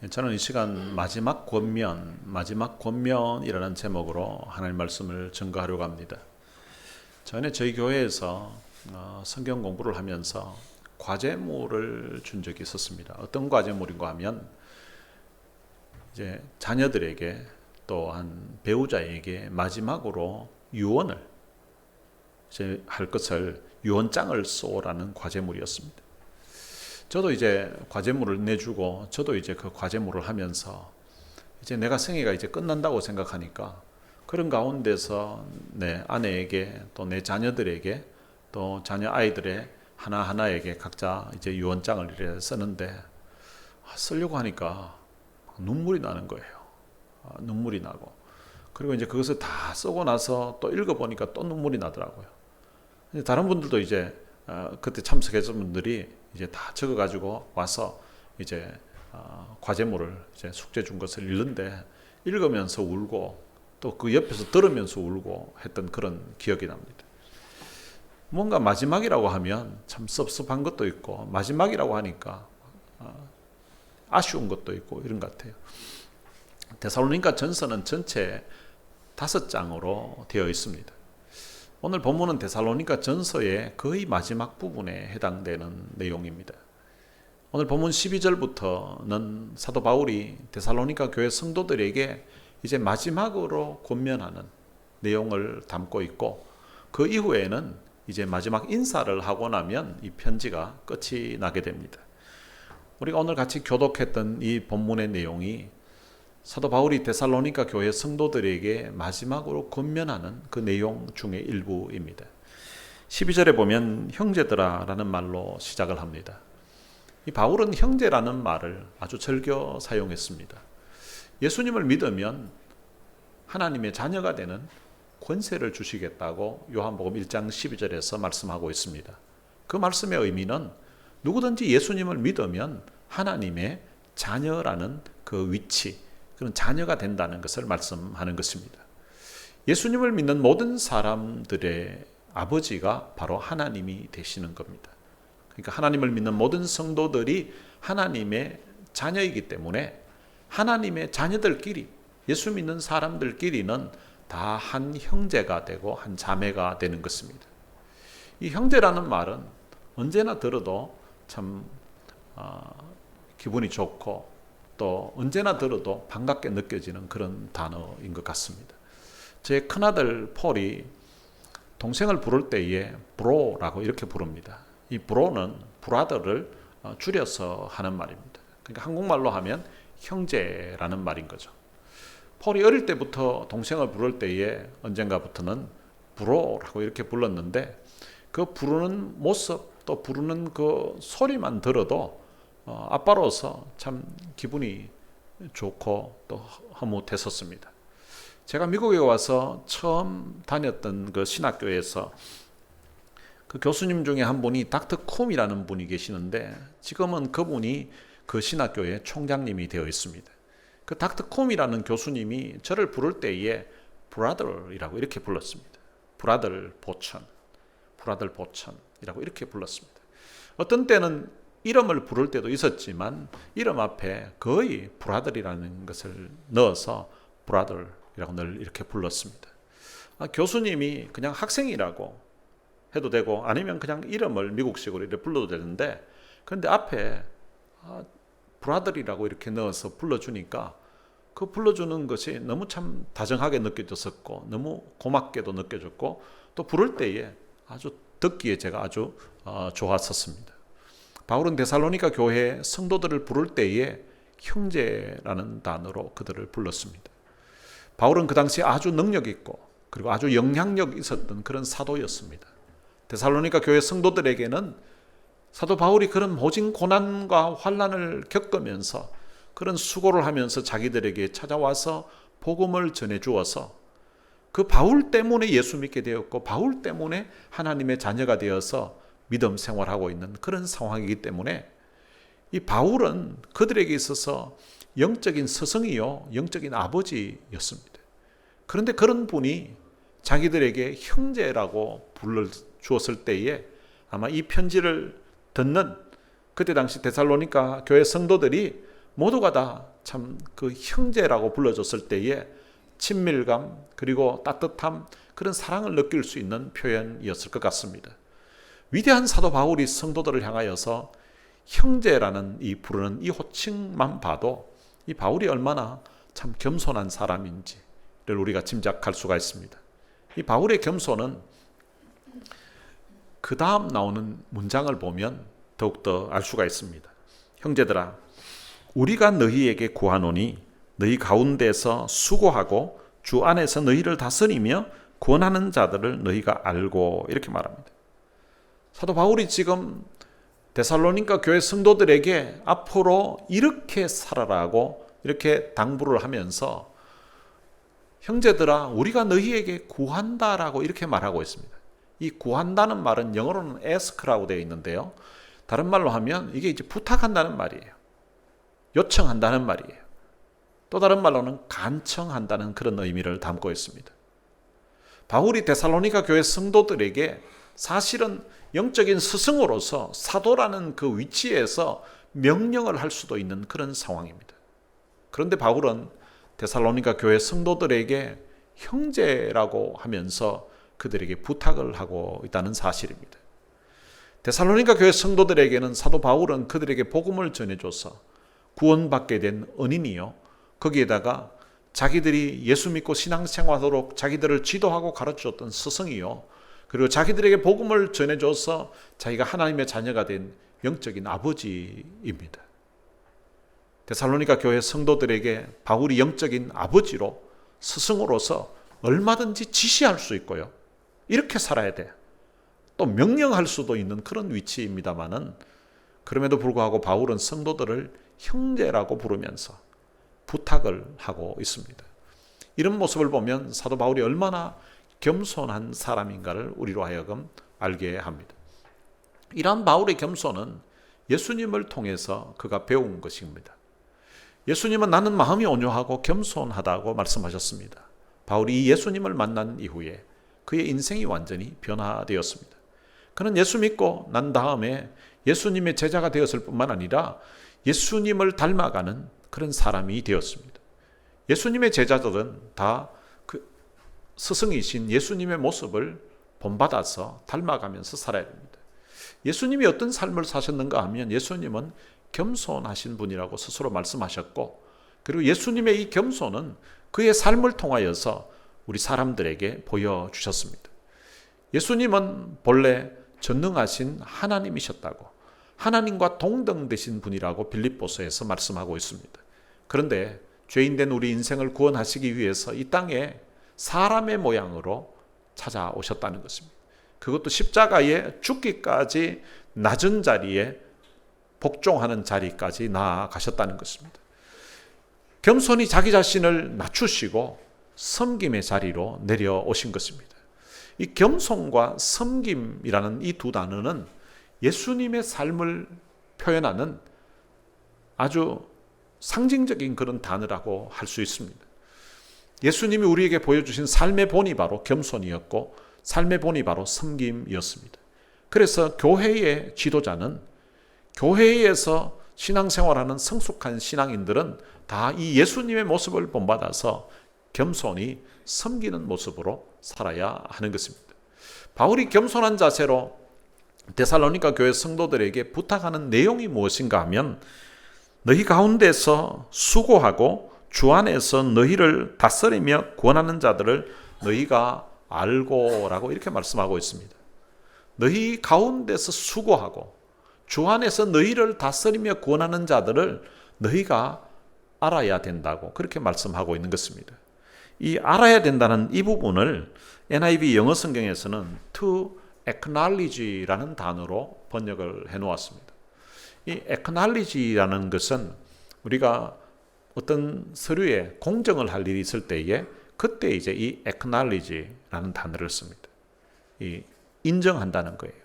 저는 이 시간 마지막 권면이라는 제목으로 하나님 말씀을 증거하려고 합니다. 전에 저희 교회에서 성경 공부를 하면서 과제물을 준 적이 있었습니다. 어떤 과제물인가 하면 이제 자녀들에게 또한 배우자에게 마지막으로 유언을 이제 할 것을 유언장을 쏘라는 과제물이었습니다. 저도 이제 과제물을 내주고 저도 이제 그 과제물을 하면서 이제 내가 생애가 이제 끝난다고 생각하니까 그런 가운데서 내 아내에게 또 내 자녀들에게 또 자녀 아이들의 하나하나에게 각자 이제 유언장을 이렇게 쓰는데 쓰려고 하니까 눈물이 나는 거예요. 눈물이 나고 그리고 이제 그것을 다 쓰고 나서 또 읽어보니까 또 눈물이 나더라고요. 다른 분들도 이제 그때 참석했던 분들이 이제 다 적어가지고 와서 이제 과제물을 이제 숙제 준 것을 읽는데 읽으면서 울고 또 그 옆에서 들으면서 울고 했던 그런 기억이 납니다. 뭔가 마지막이라고 하면 참 섭섭한 것도 있고 마지막이라고 하니까 아쉬운 것도 있고 이런 것 같아요. 데살로니가 전서는 전체 5장으로 되어 있습니다. 오늘 본문은 데살로니가 전서의 거의 마지막 부분에 해당되는 내용입니다. 오늘 본문 12절부터는 사도 바울이 데살로니가 교회 성도들에게 이제 마지막으로 권면하는 내용을 담고 있고 그 이후에는 이제 마지막 인사를 하고 나면 이 편지가 끝이 나게 됩니다. 우리가 오늘 같이 교독했던 이 본문의 내용이 사도 바울이 데살로니가 교회 성도들에게 마지막으로 권면하는 그 내용 중의 일부입니다. 12절에 보면 형제들아 라는 말로 시작을 합니다. 이 바울은 형제라는 말을 아주 즐겨 사용했습니다. 예수님을 믿으면 하나님의 자녀가 되는 권세를 주시겠다고 요한복음 1장 12절에서 말씀하고 있습니다. 그 말씀의 의미는 누구든지 예수님을 믿으면 하나님의 자녀라는 그 위치, 그런 자녀가 된다는 것을 말씀하는 것입니다. 예수님을 믿는 모든 사람들의 아버지가 바로 하나님이 되시는 겁니다. 그러니까 하나님을 믿는 모든 성도들이 하나님의 자녀이기 때문에 하나님의 자녀들끼리 예수 믿는 사람들끼리는 다 한 형제가 되고 한 자매가 되는 것입니다. 이 형제라는 말은 언제나 들어도 참 기분이 좋고 또 언제나 들어도 반갑게 느껴지는 그런 단어인 것 같습니다. 제 큰아들 폴이 동생을 부를 때에 브로라고 이렇게 부릅니다. 이 브로는 브라더를 줄여서 하는 말입니다. 그러니까 한국말로 하면 형제라는 말인 거죠. 폴이 어릴 때부터 동생을 부를 때에 언젠가부터는 브로라고 이렇게 불렀는데 그 부르는 모습 또 부르는 그 소리만 들어도 아빠로서 참 기분이 좋고 또 흐뭇했었습니다. 제가 미국에 와서 처음 다녔던 그 신학교에서 그 교수님 중에 한 분이 닥터 쿰이라는 분이 계시는데 지금은 그분이 그 신학교의 총장님이 되어 있습니다. 그 닥터 쿰이라는 교수님이 저를 부를 때에 브라더이라고 이렇게 불렀습니다. 브라더 보천이라고 이렇게 불렀습니다. 어떤 때는 이름을 부를 때도 있었지만 이름 앞에 거의 브라더이라는 것을 넣어서 브라더이라고 늘 이렇게 불렀습니다. 교수님이 그냥 학생이라고 해도 되고 아니면 그냥 이름을 미국식으로 이렇게 불러도 되는데 그런데 앞에 브라더이라고 이렇게 넣어서 불러주니까 그 불러주는 것이 너무 참 다정하게 느껴졌었고 너무 고맙게도 느껴졌고 또 부를 때에 아주 듣기에 제가 아주 좋았었습니다. 바울은 데살로니가 교회 성도들을 부를 때에 형제라는 단어로 그들을 불렀습니다. 바울은 그 당시 아주 능력 있고 그리고 아주 영향력 있었던 그런 사도였습니다. 데살로니가 교회 성도들에게는 사도 바울이 그런 모진 고난과 환난을 겪으면서 그런 수고를 하면서 자기들에게 찾아와서 복음을 전해 주어서 그 바울 때문에 예수 믿게 되었고 바울 때문에 하나님의 자녀가 되어서 믿음 생활하고 있는 그런 상황이기 때문에 이 바울은 그들에게 있어서 영적인 스승이요 영적인 아버지였습니다. 그런데 그런 분이 자기들에게 형제라고 불러주었을 때에 아마 이 편지를 듣는 그때 당시 데살로니가 교회 성도들이 모두가 다 참 그 형제라고 불러줬을 때에 친밀감 그리고 따뜻함, 그런 사랑을 느낄 수 있는 표현이었을 것 같습니다. 위대한 사도 바울이 성도들을 향하여서 형제라는 이 부르는 이 호칭만 봐도 이 바울이 얼마나 참 겸손한 사람인지를 우리가 짐작할 수가 있습니다. 이 바울의 겸손은 그 다음 나오는 문장을 보면 더욱더 알 수가 있습니다. 형제들아, 우리가 너희에게 구하노니 너희 가운데서 수고하고 주 안에서 너희를 다스리며 권하는 자들을 너희가 알고, 이렇게 말합니다. 사도 바울이 지금 데살로니가 교회 성도들에게 앞으로 이렇게 살아라고 이렇게 당부를 하면서 형제들아, 우리가 너희에게 구한다라고 이렇게 말하고 있습니다. 이 구한다는 말은 영어로는 ask라고 되어 있는데요, 다른 말로 하면 이게 이제 부탁한다는 말이에요. 요청한다는 말이에요. 또 다른 말로는 간청한다는 그런 의미를 담고 있습니다. 바울이 데살로니가 교회 성도들에게 사실은 영적인 스승으로서 사도라는 그 위치에서 명령을 할 수도 있는 그런 상황입니다. 그런데 바울은 데살로니가 교회 성도들에게 형제라고 하면서 그들에게 부탁을 하고 있다는 사실입니다. 데살로니가 교회 성도들에게는 사도 바울은 그들에게 복음을 전해줘서 구원받게 된 은인이요, 거기에다가 자기들이 예수 믿고 신앙생활하도록 자기들을 지도하고 가르쳐줬던 스승이요, 그리고 자기들에게 복음을 전해줘서 자기가 하나님의 자녀가 된 영적인 아버지입니다. 데살로니가 교회 성도들에게 바울이 영적인 아버지로, 스승으로서 얼마든지 지시할 수 있고요, 이렇게 살아야 돼, 또 명령할 수도 있는 그런 위치입니다마는, 그럼에도 불구하고 바울은 성도들을 형제라고 부르면서 부탁을 하고 있습니다. 이런 모습을 보면 사도 바울이 얼마나 겸손한 사람인가를 우리로 하여금 알게 합니다. 이러한 바울의 겸손은 예수님을 통해서 그가 배운 것입니다. 예수님은 나는 마음이 온유하고 겸손하다고 말씀하셨습니다. 바울이 이 예수님을 만난 이후에 그의 인생이 완전히 변화되었습니다. 그는 예수 믿고 난 다음에 예수님의 제자가 되었을 뿐만 아니라 예수님을 닮아가는 그런 사람이 되었습니다. 예수님의 제자들은 다 그 스승이신 예수님의 모습을 본받아서 닮아가면서 살아야 됩니다. 예수님이 어떤 삶을 사셨는가 하면 예수님은 겸손하신 분이라고 스스로 말씀하셨고, 그리고 예수님의 이 겸손은 그의 삶을 통하여서 우리 사람들에게 보여주셨습니다. 예수님은 본래 전능하신 하나님이셨다고, 하나님과 동등되신 분이라고 빌립보서에서 말씀하고 있습니다. 그런데 죄인된 우리 인생을 구원하시기 위해서 이 땅에 사람의 모양으로 찾아오셨다는 것입니다. 그것도 십자가에 죽기까지 낮은 자리에 복종하는 자리까지 나아가셨다는 것입니다. 겸손히 자기 자신을 낮추시고 섬김의 자리로 내려오신 것입니다. 이 겸손과 섬김이라는 이 두 단어는 예수님의 삶을 표현하는 아주 상징적인 그런 단어라고 할 수 있습니다. 예수님이 우리에게 보여주신 삶의 본이 바로 겸손이었고, 삶의 본이 바로 섬김이었습니다. 그래서 교회의 지도자는, 교회에서 신앙생활하는 성숙한 신앙인들은 다 이 예수님의 모습을 본받아서 겸손히 섬기는 모습으로 살아야 하는 것입니다. 바울이 겸손한 자세로 데살로니가 교회 성도들에게 부탁하는 내용이 무엇인가 하면, 너희 가운데서 수고하고 주 안에서 너희를 다스리며 권하는 자들을 너희가 알고라고 이렇게 말씀하고 있습니다. 너희 가운데서 수고하고 주 안에서 너희를 다스리며 권하는 자들을 너희가 알아야 된다고 그렇게 말씀하고 있는 것입니다. 이 알아야 된다는 이 부분을 NIV 영어 성경에서는 to acknowledge라는 단어로 번역을 해놓았습니다. 이 acknowledge라는 것은 우리가 어떤 서류에 공정을 할 일이 있을 때에 그때 이제 이 acknowledge라는 단어를 씁니다. 이 인정한다는 거예요.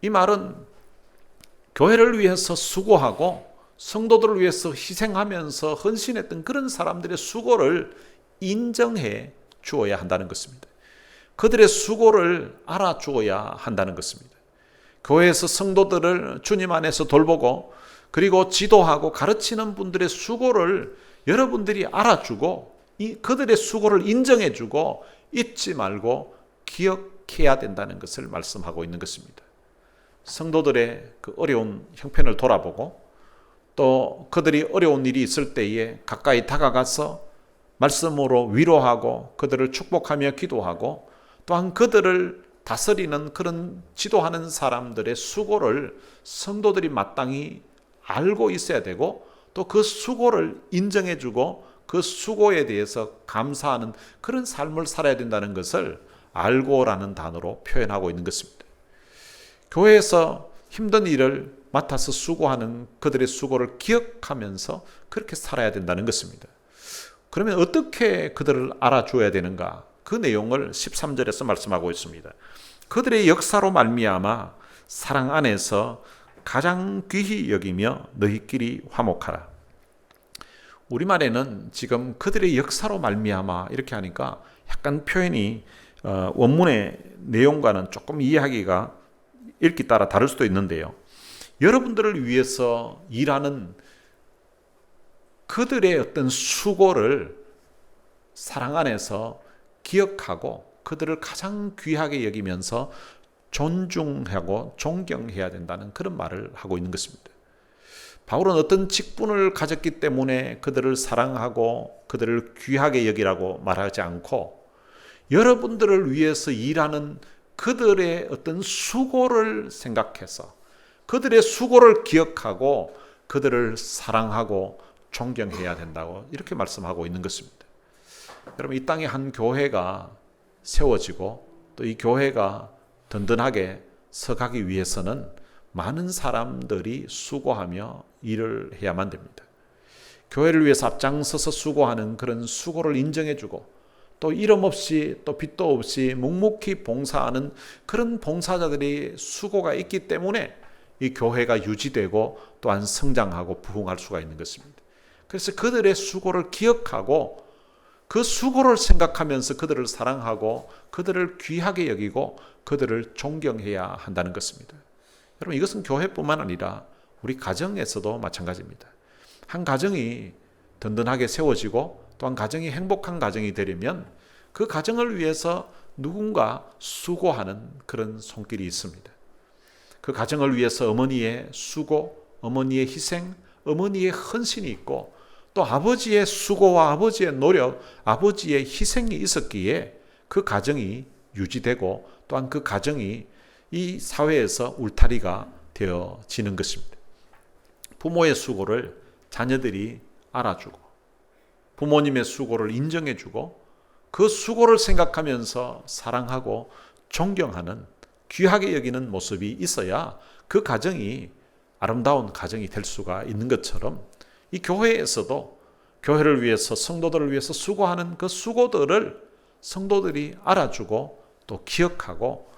이 말은 교회를 위해서 수고하고 성도들을 위해서 희생하면서 헌신했던 그런 사람들의 수고를 인정해 주어야 한다는 것입니다. 그들의 수고를 알아주어야 한다는 것입니다. 교회에서 성도들을 주님 안에서 돌보고 그리고 지도하고 가르치는 분들의 수고를 여러분들이 알아주고 그들의 수고를 인정해주고 잊지 말고 기억해야 된다는 것을 말씀하고 있는 것입니다. 성도들의 그 어려운 형편을 돌아보고 또 그들이 어려운 일이 있을 때에 가까이 다가가서 말씀으로 위로하고 그들을 축복하며 기도하고 또한 그들을 다스리는 그런 지도하는 사람들의 수고를 성도들이 마땅히 알고 있어야 되고 또 그 수고를 인정해주고 그 수고에 대해서 감사하는 그런 삶을 살아야 된다는 것을 알고라는 단어로 표현하고 있는 것입니다. 교회에서 힘든 일을 맡아서 수고하는 그들의 수고를 기억하면서 그렇게 살아야 된다는 것입니다. 그러면 어떻게 그들을 알아줘야 되는가? 그 내용을 13절에서 말씀하고 있습니다. 그들의 역사로 말미암아 사랑 안에서 가장 귀히 여기며 너희끼리 화목하라. 우리말에는 지금 그들의 역사로 말미암아 이렇게 하니까 약간 표현이 원문의 내용과는 조금 이해하기가 읽기 따라 다를 수도 있는데요. 여러분들을 위해서 일하는 그들의 어떤 수고를 사랑 안에서 기억하고 그들을 가장 귀하게 여기면서 존중하고 존경해야 된다는 그런 말을 하고 있는 것입니다. 바울은 어떤 직분을 가졌기 때문에 그들을 사랑하고 그들을 귀하게 여기라고 말하지 않고 여러분들을 위해서 일하는 그들의 어떤 수고를 생각해서 그들의 수고를 기억하고 그들을 사랑하고 존경해야 된다고 이렇게 말씀하고 있는 것입니다. 여러분, 이 땅에 한 교회가 세워지고 또 이 교회가 든든하게 서가기 위해서는 많은 사람들이 수고하며 일을 해야만 됩니다. 교회를 위해서 앞장서서 수고하는 그런 수고를 인정해주고 또 이름 없이 또 빚도 없이 묵묵히 봉사하는 그런 봉사자들이 수고가 있기 때문에 이 교회가 유지되고 또한 성장하고 부흥할 수가 있는 것입니다. 그래서 그들의 수고를 기억하고 그 수고를 생각하면서 그들을 사랑하고 그들을 귀하게 여기고 그들을 존경해야 한다는 것입니다. 여러분, 이것은 교회뿐만 아니라 우리 가정에서도 마찬가지입니다. 한 가정이 든든하게 세워지고 또한 가정이 행복한 가정이 되려면 그 가정을 위해서 누군가 수고하는 그런 손길이 있습니다. 그 가정을 위해서 어머니의 수고, 어머니의 희생, 어머니의 헌신이 있고 또 아버지의 수고와 아버지의 노력, 아버지의 희생이 있었기에 그 가정이 유지되고 또한 그 가정이 이 사회에서 울타리가 되어지는 것입니다. 부모의 수고를 자녀들이 알아주고 부모님의 수고를 인정해주고 그 수고를 생각하면서 사랑하고 존경하는 귀하게 여기는 모습이 있어야 그 가정이 아름다운 가정이 될 수가 있는 것처럼 이 교회에서도 교회를 위해서 성도들을 위해서 수고하는 그 수고들을 성도들이 알아주고 또 기억하고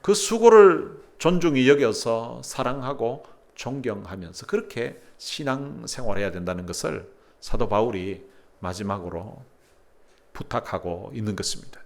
그 수고를 존중히 여겨서 사랑하고 존경하면서 그렇게 신앙생활해야 된다는 것을 사도 바울이 마지막으로 부탁하고 있는 것입니다.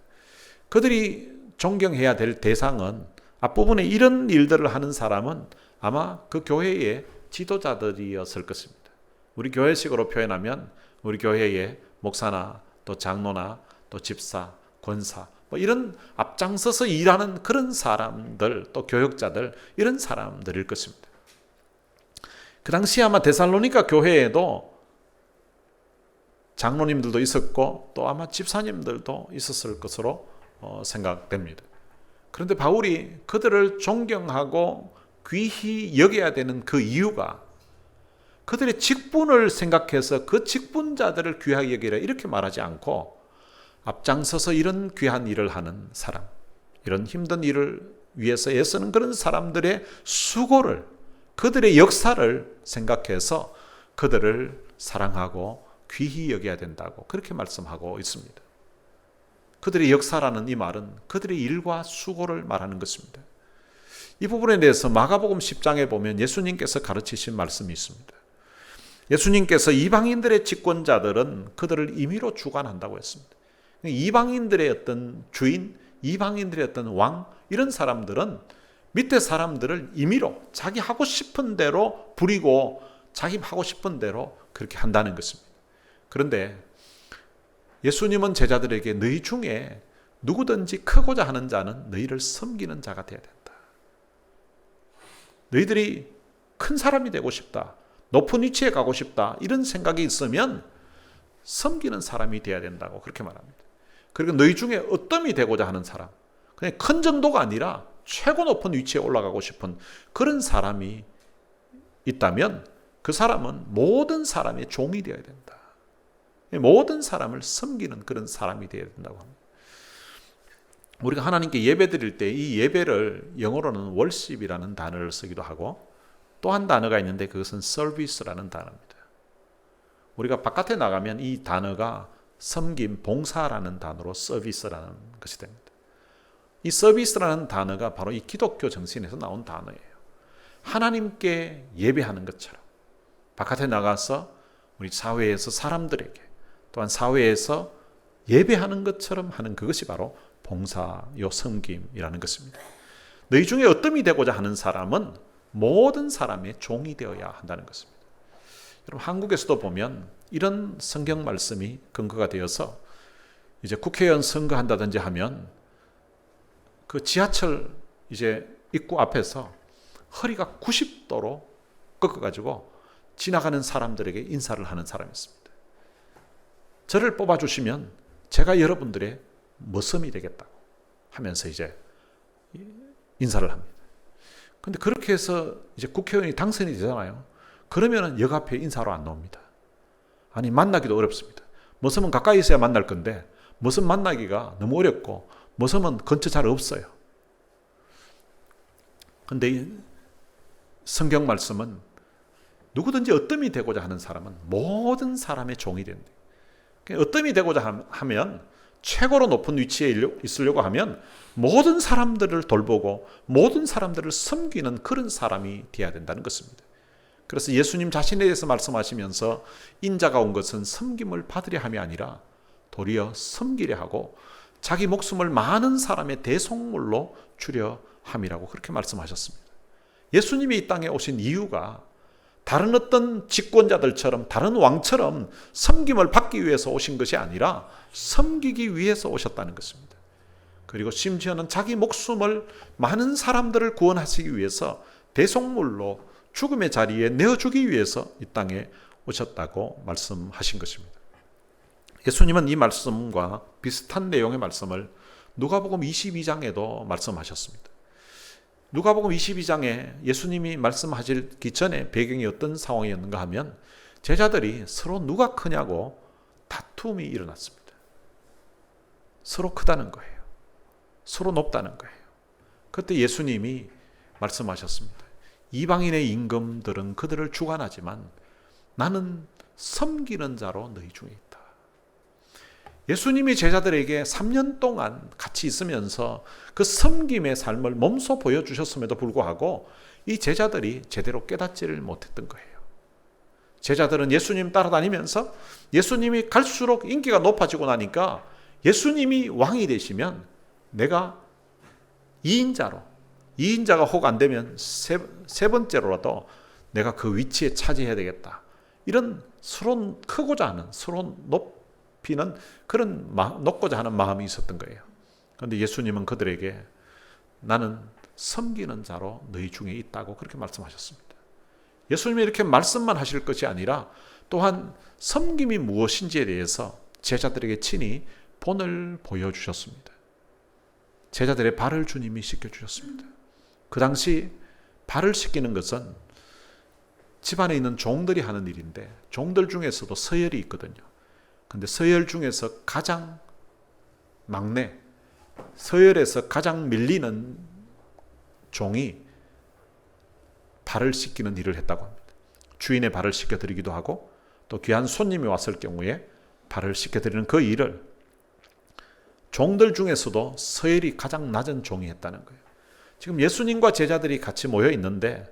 그들이 존경해야 될 대상은 앞부분에 이런 일들을 하는 사람은 아마 그 교회의 지도자들이었을 것입니다. 우리 교회식으로 표현하면 우리 교회의 목사나 또 장로나 또 집사, 권사 뭐 이런 앞장서서 일하는 그런 사람들 또 교역자들 이런 사람들일 것입니다. 그 당시 아마 데살로니가 교회에도 장로님들도 있었고 또 아마 집사님들도 있었을 것으로 생각됩니다. 그런데 바울이 그들을 존경하고 귀히 여겨야 되는 그 이유가 그들의 직분을 생각해서 그 직분자들을 귀하게 여기라 이렇게 말하지 않고 앞장서서 이런 귀한 일을 하는 사람, 이런 힘든 일을 위해서 애쓰는 그런 사람들의 수고를 그들의 역사를 생각해서 그들을 사랑하고 귀히 여겨야 된다고 그렇게 말씀하고 있습니다. 그들의 역사라는 이 말은 그들의 일과 수고를 말하는 것입니다. 이 부분에 대해서 마가복음 10장에 보면 예수님께서 가르치신 말씀이 있습니다. 예수님께서 이방인들의 집권자들은 그들을 임의로 주관한다고 했습니다. 이방인들의 어떤 주인, 이방인들의 어떤 왕 이런 사람들은 밑에 사람들을 임의로 자기 하고 싶은 대로 부리고 자기 하고 싶은 대로 그렇게 한다는 것입니다. 그런데 예수님은 제자들에게 너희 중에 누구든지 크고자 하는 자는 너희를 섬기는 자가 되어야 된다. 너희들이 큰 사람이 되고 싶다, 높은 위치에 가고 싶다, 이런 생각이 있으면 섬기는 사람이 되어야 된다고 그렇게 말합니다. 그리고 너희 중에 어떤이 되고자 하는 사람, 그냥 큰 정도가 아니라 최고 높은 위치에 올라가고 싶은 그런 사람이 있다면 그 사람은 모든 사람의 종이 되어야 된다. 모든 사람을 섬기는 그런 사람이 되어야 된다고 합니다. 우리가 하나님께 예배 드릴 때 이 예배를 영어로는 worship이라는 단어를 쓰기도 하고 또 한 단어가 있는데 그것은 service라는 단어입니다. 우리가 바깥에 나가면 이 단어가 섬김, 봉사라는 단어로 서비스라는 것이 됩니다. 이 서비스라는 단어가 바로 이 기독교 정신에서 나온 단어예요. 하나님께 예배하는 것처럼 바깥에 나가서 우리 사회에서 사람들에게 또한 사회에서 예배하는 것처럼 하는 그것이 바로 봉사요 섬김이라는 것입니다. 너희 중에 어뜸이 되고자 하는 사람은 모든 사람의 종이 되어야 한다는 것입니다. 여러분, 한국에서도 보면 이런 성경 말씀이 근거가 되어서 이제 국회의원 선거한다든지 하면 그 지하철 이제 입구 앞에서 허리가 90도로 꺾어가지고 지나가는 사람들에게 인사를 하는 사람이 있습니다. 저를 뽑아주시면 제가 여러분들의 머슴이 되겠다고 하면서 이제 인사를 합니다. 근데 그렇게 해서 이제 국회의원이 당선이 되잖아요. 그러면은 역 앞에 인사로 안 나옵니다. 아니, 만나기도 어렵습니다. 머슴은 가까이 있어야 만날 건데 머슴 만나기가 너무 어렵고 머슴은 근처 잘 없어요. 근데 이 성경 말씀은 누구든지 어뜸이 되고자 하는 사람은 모든 사람의 종이 된다. 어뜸이 되고자 하면 최고로 높은 위치에 있으려고 하면 모든 사람들을 돌보고 모든 사람들을 섬기는 그런 사람이 되어야 된다는 것입니다. 그래서 예수님 자신에 대해서 말씀하시면서 인자가 온 것은 섬김을 받으려 함이 아니라 도리어 섬기려 하고 자기 목숨을 많은 사람의 대속물로 주려 함이라고 그렇게 말씀하셨습니다. 예수님이 이 땅에 오신 이유가 다른 어떤 집권자들처럼 다른 왕처럼 섬김을 받기 위해서 오신 것이 아니라 섬기기 위해서 오셨다는 것입니다. 그리고 심지어는 자기 목숨을 많은 사람들을 구원하시기 위해서 대속물로 죽음의 자리에 내어주기 위해서 이 땅에 오셨다고 말씀하신 것입니다. 예수님은 이 말씀과 비슷한 내용의 말씀을 누가복음 22장에도 말씀하셨습니다. 누가복음 22장에 예수님이 말씀하시기 전에 배경이 어떤 상황이었는가 하면 제자들이 서로 누가 크냐고 다툼이 일어났습니다. 서로 크다는 거예요. 서로 높다는 거예요. 그때 예수님이 말씀하셨습니다. 이방인의 임금들은 그들을 주관하지만 나는 섬기는 자로 너희 중에 있다. 예수님이 제자들에게 3년 동안 같이 있으면서 그 섬김의 삶을 몸소 보여주셨음에도 불구하고 이 제자들이 제대로 깨닫지를 못했던 거예요. 제자들은 예수님 따라다니면서 예수님이 갈수록 인기가 높아지고 나니까 예수님이 왕이 되시면 내가 2인자가 혹 안 되면 세 번째로라도 내가 그 위치에 차지해야 되겠다. 이런 서로 크고자 하는, 서로 높이는 그런 높고자 하는 마음이 있었던 거예요. 그런데 예수님은 그들에게 나는 섬기는 자로 너희 중에 있다고 그렇게 말씀하셨습니다. 예수님이 이렇게 말씀만 하실 것이 아니라 또한 섬김이 무엇인지에 대해서 제자들에게 친히 본을 보여주셨습니다. 제자들의 발을 주님이 씻겨주셨습니다. 그 당시 발을 씻기는 것은 집안에 있는 종들이 하는 일인데 종들 중에서도 서열이 있거든요. 그런데 서열 중에서 가장 막내, 서열에서 가장 밀리는 종이 발을 씻기는 일을 했다고 합니다. 주인의 발을 씻겨드리기도 하고 또 귀한 손님이 왔을 경우에 발을 씻겨드리는 그 일을 종들 중에서도 서열이 가장 낮은 종이 했다는 거예요. 지금 예수님과 제자들이 같이 모여 있는데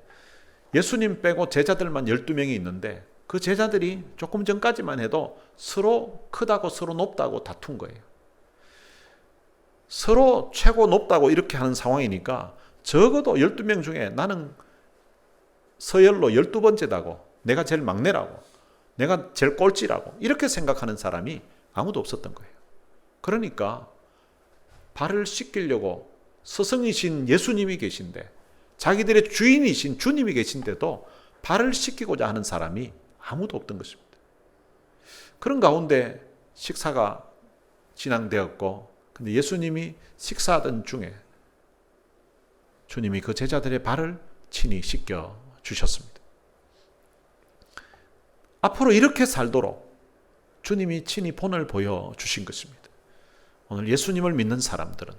예수님 빼고 제자들만 12명이 있는데 그 제자들이 조금 전까지만 해도 서로 크다고 서로 높다고 다툰 거예요. 서로 최고 높다고 이렇게 하는 상황이니까 적어도 12명 중에 나는 서열로 12번째다고 내가 제일 막내라고, 내가 제일 꼴찌라고 이렇게 생각하는 사람이 아무도 없었던 거예요. 그러니까 발을 씻기려고 스승이신 예수님이 계신데, 자기들의 주인이신 주님이 계신데도 발을 씻기고자 하는 사람이 아무도 없던 것입니다. 그런 가운데 식사가 진행되었고, 근데 예수님이 식사하던 중에 주님이 그 제자들의 발을 친히 씻겨 주셨습니다. 앞으로 이렇게 살도록 주님이 친히 본을 보여주신 것입니다. 오늘 예수님을 믿는 사람들은,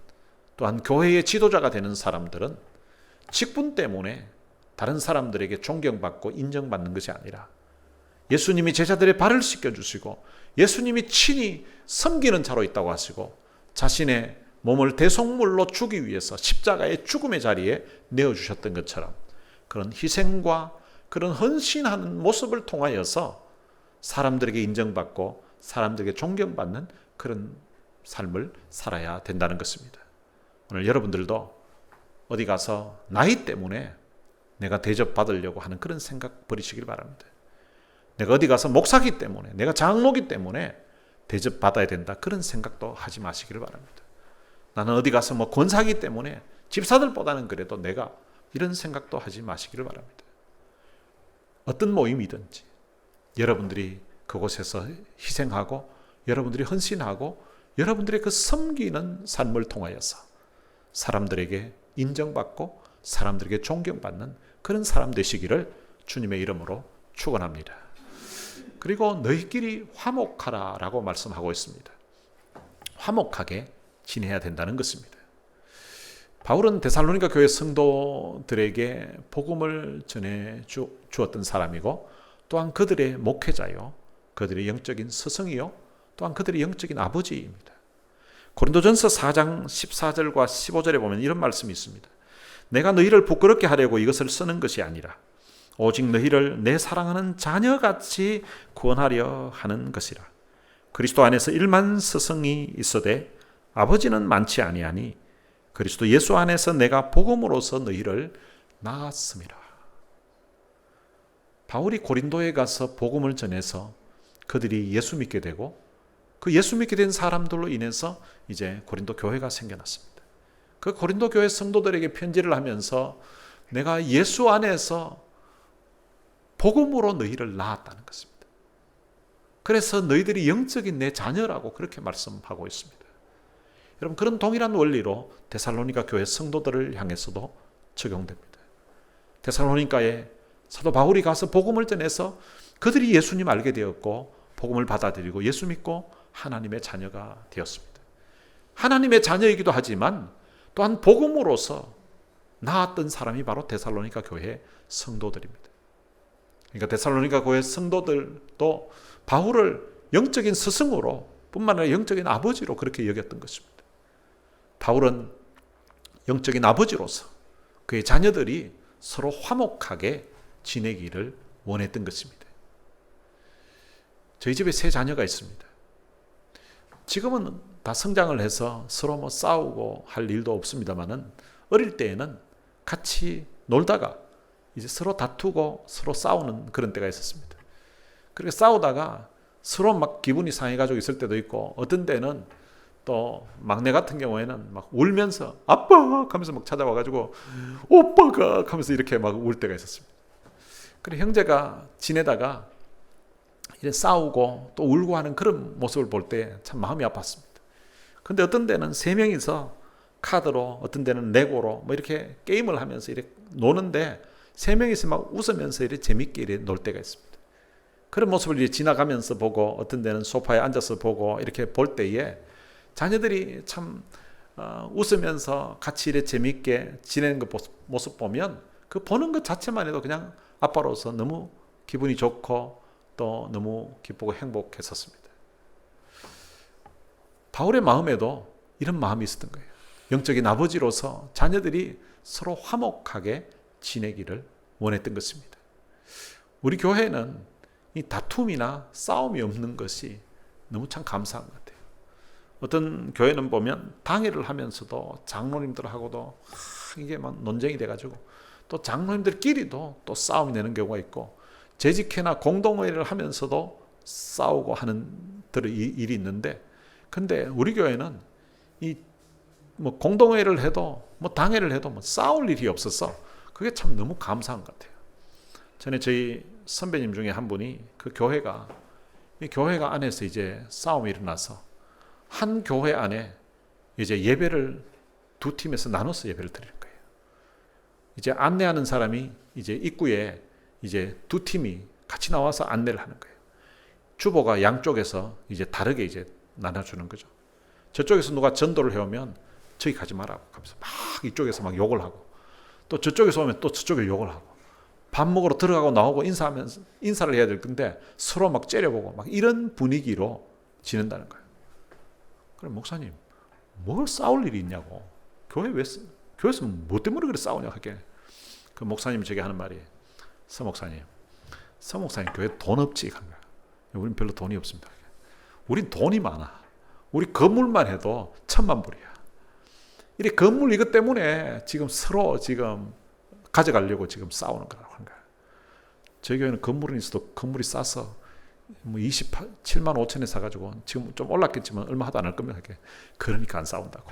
또한 교회의 지도자가 되는 사람들은 직분 때문에 다른 사람들에게 존경받고 인정받는 것이 아니라 예수님이 제자들의 발을 씻겨주시고 예수님이 친히 섬기는 자로 있다고 하시고 자신의 몸을 대속물로 주기 위해서 십자가의 죽음의 자리에 내어주셨던 것처럼 그런 희생과 그런 헌신하는 모습을 통하여서 사람들에게 인정받고 사람들에게 존경받는 그런 삶을 살아야 된다는 것입니다. 오늘 여러분들도 어디 가서 나이 때문에 내가 대접받으려고 하는 그런 생각 버리시길 바랍니다. 내가 어디 가서 목사기 때문에, 내가 장로기 때문에 대접받아야 된다, 그런 생각도 하지 마시기를 바랍니다. 나는 어디 가서 권사기 때문에 집사들보다는 그래도 내가, 이런 생각도 하지 마시기를 바랍니다. 어떤 모임이든지 여러분들이 그곳에서 희생하고 여러분들이 헌신하고 여러분들의 그 섬기는 삶을 통하여서 사람들에게 인정받고 사람들에게 존경받는 그런 사람 되시기를 주님의 이름으로 축원합니다. 그리고 너희끼리 화목하라라고 말씀하고 있습니다. 화목하게 지내야 된다는 것입니다. 바울은 데살로니가 교회 성도들에게 복음을 전해 주었던 사람이고, 또한 그들의 목회자요, 그들의 영적인 스승이요, 또한 그들의 영적인 아버지입니다. 고린도전서 4장 14절과 15절에 보면 이런 말씀이 있습니다. 내가 너희를 부끄럽게 하려고 이것을 쓰는 것이 아니라 오직 너희를 내 사랑하는 자녀같이 구원하려 하는 것이라. 그리스도 안에서 1만 스승이 있어되 아버지는 많지 아니하니 그리스도 예수 안에서 내가 복음으로서 너희를 낳았음이라. 바울이 고린도에 가서 복음을 전해서 그들이 예수 믿게 되고, 그 예수 믿게 된 사람들로 인해서 이제 고린도 교회가 생겨났습니다. 그 고린도 교회 성도들에게 편지를 하면서 내가 예수 안에서 복음으로 너희를 낳았다는 것입니다. 그래서 너희들이 영적인 내 자녀라고 그렇게 말씀하고 있습니다. 여러분, 그런 동일한 원리로 데살로니가 교회 성도들을 향해서도 적용됩니다. 데살로니가에 사도 바울이 가서 복음을 전해서 그들이 예수님 알게 되었고 복음을 받아들이고 예수 믿고 하나님의 자녀가 되었습니다. 하나님의 자녀이기도 하지만 또한 복음으로서 나았던 사람이 바로 데살로니가 교회 성도들입니다. 그러니까 데살로니가 교회 성도들도 바울을 영적인 스승으로 뿐만 아니라 영적인 아버지로 그렇게 여겼던 것입니다. 바울은 영적인 아버지로서 그의 자녀들이 서로 화목하게 지내기를 원했던 것입니다. 저희 집에 3 자녀가 있습니다. 지금은 다 성장을 해서 서로 싸우고 할 일도 없습니다만은 어릴 때에는 같이 놀다가 이제 서로 다투고 서로 싸우는 그런 때가 있었습니다. 그렇게 싸우다가 서로 막 기분이 상해가지고 있을 때도 있고, 어떤 때는 또 막내 같은 경우에는 막 울면서 아빠 하면서 막 찾아와가지고 오빠가 하면서 이렇게 막 울 때가 있었습니다. 그리고 형제가 지내다가 이제 싸우고 또 울고 하는 그런 모습을 볼 때 참 마음이 아팠습니다. 근데 어떤 때는 3명이서 카드로, 어떤 때는 레고로 뭐 이렇게 게임을 하면서 이렇게 노는데 3명이서 막 웃으면서 이렇게 재밌게 이렇게 놀 때가 있습니다. 그런 모습을 이제 지나가면서 보고, 어떤 때는 소파에 앉아서 보고 이렇게 볼 때에 자녀들이 참 웃으면서 같이 이렇게 재밌게 지내는 그 모습 보면 그 보는 것 자체만 해도 그냥 아빠로서 너무 기분이 좋고 또 너무 기쁘고 행복했었습니다. 바울의 마음에도 이런 마음이 있었던 거예요. 영적인 아버지로서 자녀들이 서로 화목하게 지내기를 원했던 것입니다. 우리 교회는 이 다툼이나 싸움이 없는 것이 너무 참 감사한 것 같아요. 어떤 교회는 보면 당회를 하면서도 장로님들하고도 이게 막 논쟁이 돼가지고 또 장로님들끼리도 또 싸움이 되는 경우가 있고, 재직회나 공동회를 하면서도 싸우고 하는 일이 있는데, 근데 우리 교회는 이 뭐 공동회를 해도 뭐 당회를 해도 뭐 싸울 일이 없었어. 그게 참 너무 감사한 것 같아요. 전에 저희 선배님 중에 한 분이 그 교회가 안에서 이제 싸움이 일어나서 한 교회 안에 이제 예배를 두 팀에서 나눠서 예배를 드리는 거예요. 이제 안내하는 사람이 이제 입구에 이제 두 팀이 같이 나와서 안내를 하는 거예요. 주보가 양쪽에서 이제 다르게 이제 나눠주는 거죠. 저쪽에서 누가 전도를 해오면 저기 가지 마라고 하면서 막 이쪽에서 막 욕을 하고, 또 저쪽에서 오면 또 저쪽에 욕을 하고, 밥 먹으러 들어가고 나오고 인사를 해야 될 건데 서로 막 째려보고 막 이런 분위기로 지낸다는 거예요. 그럼 목사님, 뭘 싸울 일이 있냐고. 교회에서 뭐 때문에 그래 싸우냐 하게. 그 목사님이 저게 하는 말이, 서 목사님 교회 돈 없지? 우린 별로 돈이 없습니다. 우린 돈이 많아. 우리 건물만 해도 1,000만 불이야. 이 건물 이것 때문에 지금 서로 지금 가져가려고 지금 싸우는 거라고 하는 거야. 저희 교회는 건물은 있어도 건물이 싸서 뭐 27만 5천에 사가지고 지금 좀 올랐겠지만 얼마 하도 안 할 겁니다. 그러니까 안 싸운다고.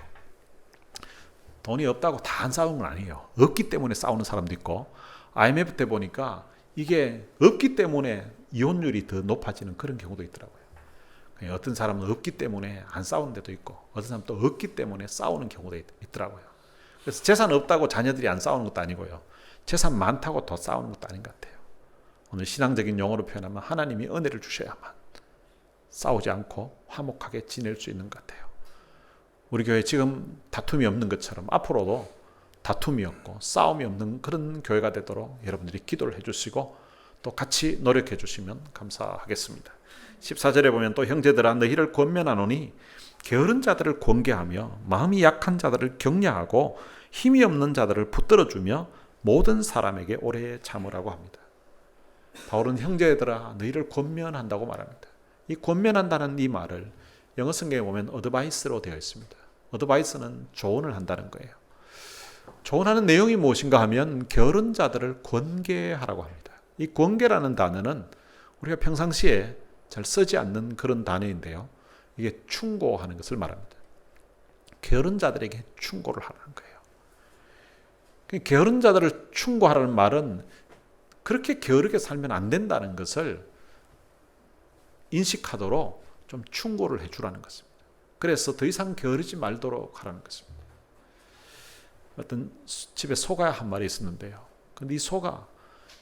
돈이 없다고 다 안 싸우는 건 아니에요. 없기 때문에 싸우는 사람도 있고, IMF 때 보니까 이게 없기 때문에 이혼율이 더 높아지는 그런 경우도 있더라고요. 어떤 사람은 없기 때문에 안 싸우는 데도 있고, 어떤 사람은 또 없기 때문에 싸우는 경우도 있더라고요. 그래서 재산 없다고 자녀들이 안 싸우는 것도 아니고요. 재산 많다고 더 싸우는 것도 아닌 것 같아요. 오늘 신앙적인 용어로 표현하면 하나님이 은혜를 주셔야만 싸우지 않고 화목하게 지낼 수 있는 것 같아요. 우리 교회 지금 다툼이 없는 것처럼 앞으로도 다툼이 없고 싸움이 없는 그런 교회가 되도록 여러분들이 기도를 해주시고 또 같이 노력해 주시면 감사하겠습니다. 14절에 보면 또 형제들아 너희를 권면하노니 게으른 자들을 권계하며 마음이 약한 자들을 격려하고 힘이 없는 자들을 붙들어주며 모든 사람에게 오래 참으라고 합니다. 바울은 형제들아 너희를 권면한다고 말합니다. 이 권면한다는 이 말을 영어 성경에 보면 어드바이스로 되어 있습니다. 어드바이스는 조언을 한다는 거예요. 조언하는 내용이 무엇인가 하면 게으른 자들을 권계하라고 합니다. 이 권계라는 단어는 우리가 평상시에 잘 쓰지 않는 그런 단어인데요. 이게 충고하는 것을 말합니다. 게으른 자들에게 충고를 하라는 거예요. 게으른 자들을 충고하라는 말은 그렇게 게으르게 살면 안 된다는 것을 인식하도록 좀 충고를 해주라는 것입니다. 그래서 더 이상 게으르지 말도록 하라는 것입니다. 어떤 집에 소가 한 마리 있었는데요. 근데 이 소가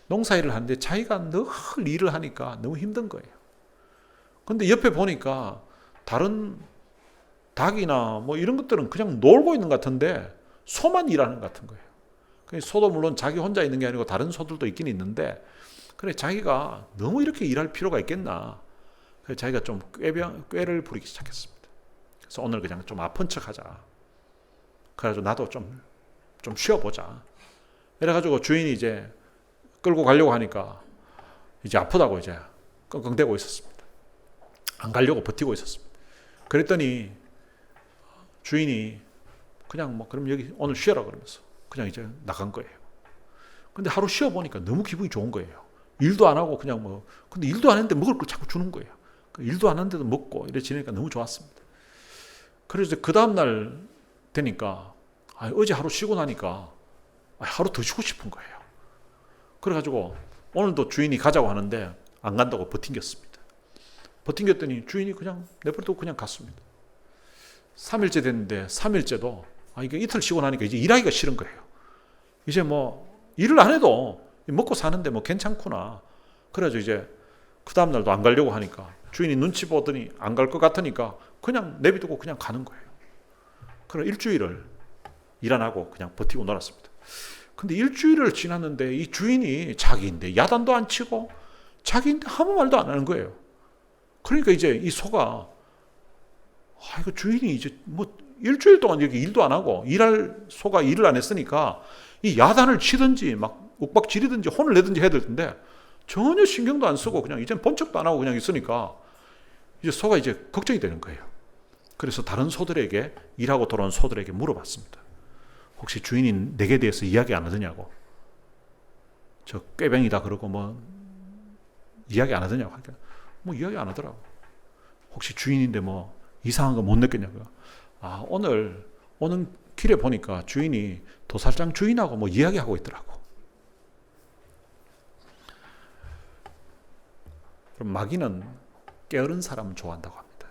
농사일을 하는데 자기가 늘 일을 하니까 너무 힘든 거예요. 근데 옆에 보니까 다른 닭이나 뭐 이런 것들은 그냥 놀고 있는 것 같은데 소만 일하는 것 같은 거예요. 소도 물론 자기 혼자 있는 게 아니고 다른 소들도 있긴 있는데, 그래 자기가 너무 이렇게 일할 필요가 있겠나. 그래서 자기가 좀 꾀를 부리기 시작했습니다. 그래서 오늘 그냥 좀 아픈 척 하자. 그래가지고 나도 좀 쉬어보자. 이래가지고 주인이 이제 끌고 가려고 하니까 이제 아프다고 이제 끙끙대고 있었습니다. 안 가려고 버티고 있었습니다. 그랬더니 주인이 그냥 뭐 그럼 여기 오늘 쉬어라 그러면서 그냥 이제 나간 거예요. 근데 하루 쉬어보니까 너무 기분이 좋은 거예요. 일도 안 하고 그냥 뭐, 근데 일도 안 했는데 먹을 걸 자꾸 주는 거예요. 일도 안 했는데도 먹고 이래 지내니까 너무 좋았습니다. 그래서 그 다음날 되니까 어제 하루 쉬고 나니까 하루 더 쉬고 싶은 거예요. 그래가지고 오늘도 주인이 가자고 하는데 안 간다고 버팅겼습니다. 버팅겼더니 주인이 그냥 내버려두고 그냥 갔습니다. 3일째 됐는데 3일째도 이게 이틀 쉬고 나니까 이제 일하기가 싫은 거예요. 이제 뭐 일을 안 해도 먹고 사는데 뭐 괜찮구나. 그래가지고 이제 그 다음날도 안 가려고 하니까 주인이 눈치 보더니 안 갈 것 같으니까 그냥 내비두고 그냥 가는 거예요. 그래 일주일을 일 안 하고 그냥 버티고 놀았습니다. 근데 일주일을 지났는데 이 주인이 자기인데 야단도 안 치고 자기인데 아무 말도 안 하는 거예요. 그러니까 이제 이 소가 이거 주인이 이제 뭐 일주일 동안 이렇게 일도 안 하고 일할 소가 일을 안 했으니까 이 야단을 치든지 막 윽박 지르든지 혼을 내든지 해야 될 텐데 전혀 신경도 안 쓰고 그냥 이젠 본 척도 안 하고 그냥 있으니까 이제 소가 이제 걱정이 되는 거예요. 그래서 다른 소들에게 일하고 돌아온 소들에게 물어봤습니다. 혹시 주인이 내게 대해서 이야기 안 하더냐고. 저 꾀병이다 그러고 뭐 이야기 안 하더냐고 하니까 뭐 이야기 안 하더라고. 혹시 주인인데 뭐 이상한 거 못 느꼈냐고요. 오늘 오는 길에 보니까 주인이 도살장 주인하고 뭐 이야기하고 있더라고. 그럼 마귀는 게으른 사람을 좋아한다고 합니다.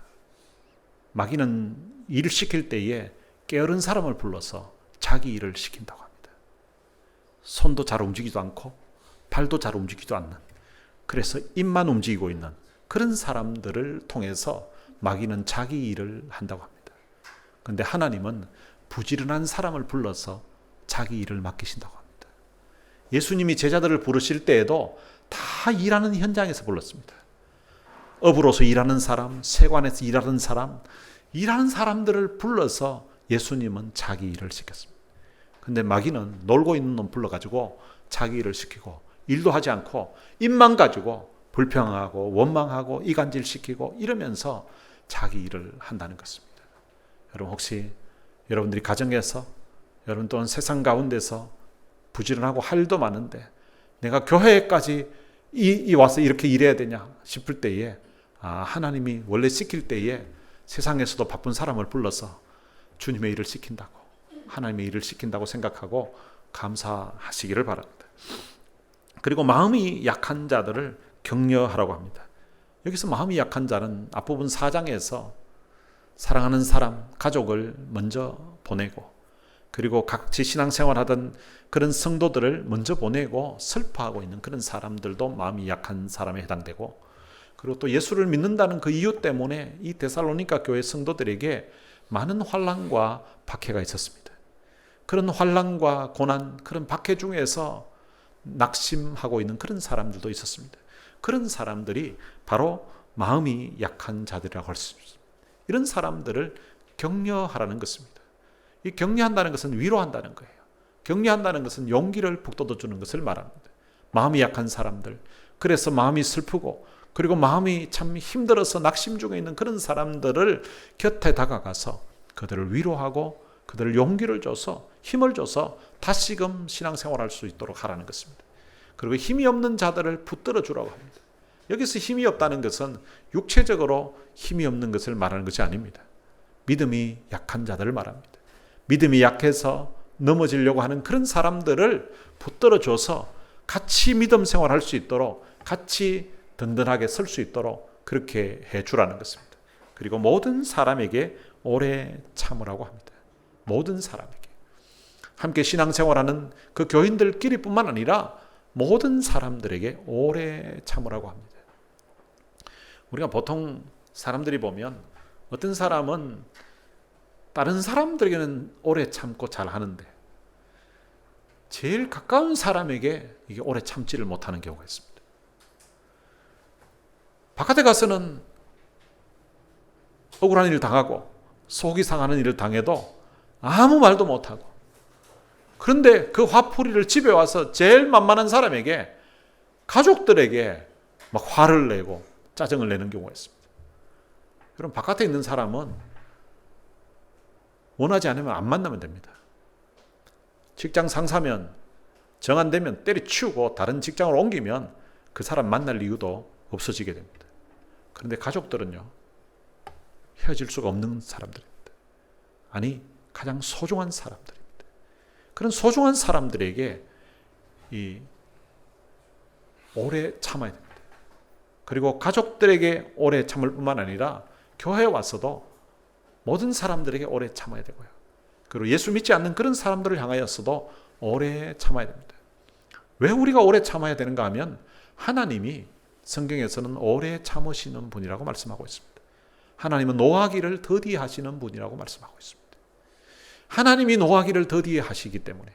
마귀는 일을 시킬 때에 게으른 사람을 불러서 자기 일을 시킨다고 합니다. 손도 잘 움직이지도 않고 발도 잘 움직이지도 않는, 그래서 입만 움직이고 있는 그런 사람들을 통해서 마귀는 자기 일을 한다고 합니다. 그런데 하나님은 부지런한 사람을 불러서 자기 일을 맡기신다고 합니다. 예수님이 제자들을 부르실 때에도 다 일하는 현장에서 불렀습니다. 업으로서 일하는 사람, 세관에서 일하는 사람, 일하는 사람들을 불러서 예수님은 자기 일을 시켰습니다. 근데 마귀는 놀고 있는 놈 불러가지고 자기 일을 시키고 일도 하지 않고 입만 가지고 불평하고 원망하고 이간질시키고 이러면서 자기 일을 한다는 것입니다. 여러분 혹시 여러분들이 가정에서 여러분 또는 세상 가운데서 부지런하고 할 일도 많은데 내가 교회까지 와서 이렇게 일해야 되냐 싶을 때에 하나님이 원래 시킬 때에 세상에서도 바쁜 사람을 불러서 주님의 일을 시킨다고, 하나님의 일을 시킨다고 생각하고 감사하시기를 바랍니다. 그리고 마음이 약한 자들을 격려하라고 합니다. 여기서 마음이 약한 자는 앞부분 4장에서 사랑하는 사람, 가족을 먼저 보내고 그리고 같이 신앙생활하던 그런 성도들을 먼저 보내고 슬퍼하고 있는 그런 사람들도 마음이 약한 사람에 해당되고, 그리고 또 예수를 믿는다는 그 이유 때문에 이 데살로니가 교회 성도들에게 많은 환난과 박해가 있었습니다. 그런 환난과 고난, 그런 박해 중에서 낙심하고 있는 그런 사람들도 있었습니다. 그런 사람들이 바로 마음이 약한 자들이라고 할 수 있습니다. 이런 사람들을 격려하라는 것입니다. 이 격려한다는 것은 위로한다는 거예요. 격려한다는 것은 용기를 북돋아주는 것을 말합니다. 마음이 약한 사람들, 그래서 마음이 슬프고 그리고 마음이 참 힘들어서 낙심 중에 있는 그런 사람들을 곁에 다가가서 그들을 위로하고 그들을 용기를 줘서 힘을 줘서 다시금 신앙생활할 수 있도록 하라는 것입니다. 그리고 힘이 없는 자들을 붙들어 주라고 합니다. 여기서 힘이 없다는 것은 육체적으로 힘이 없는 것을 말하는 것이 아닙니다. 믿음이 약한 자들을 말합니다. 믿음이 약해서 넘어지려고 하는 그런 사람들을 붙들어 줘서 같이 믿음 생활할 수 있도록, 같이 든든하게 설 수 있도록 그렇게 해주라는 것입니다. 그리고 모든 사람에게 오래 참으라고 합니다. 모든 사람에게. 함께 신앙생활하는 그 교인들끼리 뿐만 아니라 모든 사람들에게 오래 참으라고 합니다. 우리가 보통 사람들이 보면 어떤 사람은 다른 사람들에게는 오래 참고 잘 하는데 제일 가까운 사람에게 이게 오래 참지를 못하는 경우가 있습니다. 바깥에 가서는 억울한 일을 당하고 속이 상하는 일을 당해도 아무 말도 못하고, 그런데 그 화풀이를 집에 와서 제일 만만한 사람에게, 가족들에게 막 화를 내고 짜증을 내는 경우가 있습니다. 그럼 바깥에 있는 사람은 원하지 않으면 안 만나면 됩니다. 직장 상사면 정 안 되면 때려치우고 다른 직장으로 옮기면 그 사람 만날 이유도 없어지게 됩니다. 그런데 가족들은요, 헤어질 수가 없는 사람들입니다. 아니, 가장 소중한 사람들입니다. 그런 소중한 사람들에게 오래 참아야 됩니다. 그리고 가족들에게 오래 참을 뿐만 아니라 교회에 와서도 모든 사람들에게 오래 참아야 되고요. 그리고 예수 믿지 않는 그런 사람들을 향하여서도 오래 참아야 됩니다. 왜 우리가 오래 참아야 되는가 하면 하나님이 성경에서는 오래 참으시는 분이라고 말씀하고 있습니다. 하나님은 노하기를 더디하시는 분이라고 말씀하고 있습니다. 하나님이 노하기를 더디하시기 때문에,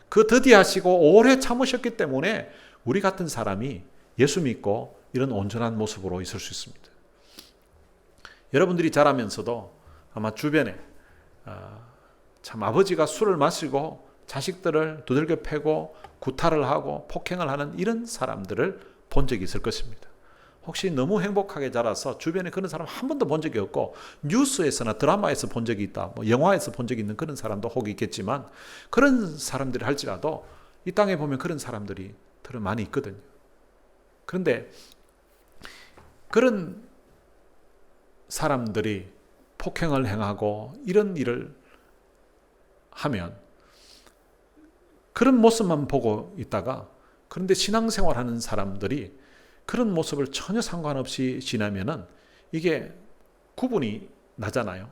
그 더디하시고 오래 참으셨기 때문에 우리 같은 사람이 예수 믿고 이런 온전한 모습으로 있을 수 있습니다. 여러분들이 자라면서도 아마 주변에 참 아버지가 술을 마시고 자식들을 두들겨 패고 구타를 하고 폭행을 하는 이런 사람들을 본 적이 있을 것입니다. 혹시 너무 행복하게 자라서 주변에 그런 사람 한 번도 본 적이 없고 뉴스에서나 드라마에서 본 적이 있다, 영화에서 본 적이 있는 그런 사람도 혹 있겠지만, 그런 사람들이 할지라도 이 땅에 보면 그런 사람들이 더 많이 있거든요. 그런데 그런 사람들이 폭행을 행하고 이런 일을 하면 그런 모습만 보고 있다가, 그런데 신앙생활하는 사람들이 그런 모습을 전혀 상관없이 지나면은 이게 구분이 나잖아요.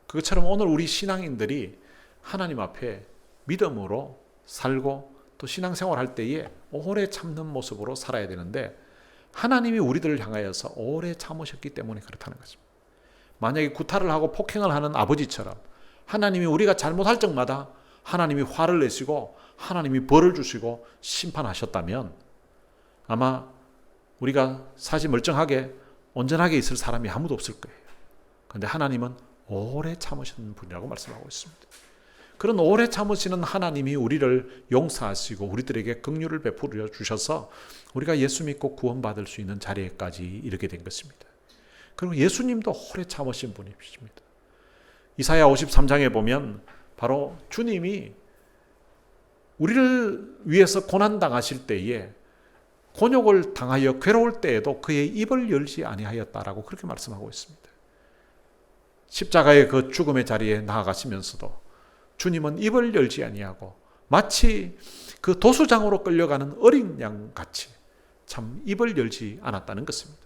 그것처럼 오늘 우리 신앙인들이 하나님 앞에 믿음으로 살고 또 신앙생활할 때에 오래 참는 모습으로 살아야 되는데, 하나님이 우리들을 향하여서 오래 참으셨기 때문에 그렇다는 것입니다. 만약에 구타를 하고 폭행을 하는 아버지처럼 하나님이 우리가 잘못할 적마다 하나님이 화를 내시고 하나님이 벌을 주시고 심판하셨다면 아마 우리가 사실 멀쩡하게 온전하게 있을 사람이 아무도 없을 거예요. 그런데 하나님은 오래 참으시는 분이라고 말씀하고 있습니다. 그런 오래 참으시는 하나님이 우리를 용서하시고 우리들에게 긍휼을 베풀어 주셔서 우리가 예수 믿고 구원받을 수 있는 자리에까지 이르게 된 것입니다. 그리고 예수님도 오래 참으신 분이십니다. 이사야 53장에 보면 바로 주님이 우리를 위해서 고난당하실 때에 곤욕을 당하여 괴로울 때에도 그의 입을 열지 아니하였다라고 그렇게 말씀하고 있습니다. 십자가의 그 죽음의 자리에 나아가시면서도 주님은 입을 열지 아니하고 마치 그 도수장으로 끌려가는 어린 양 같이 참 입을 열지 않았다는 것입니다.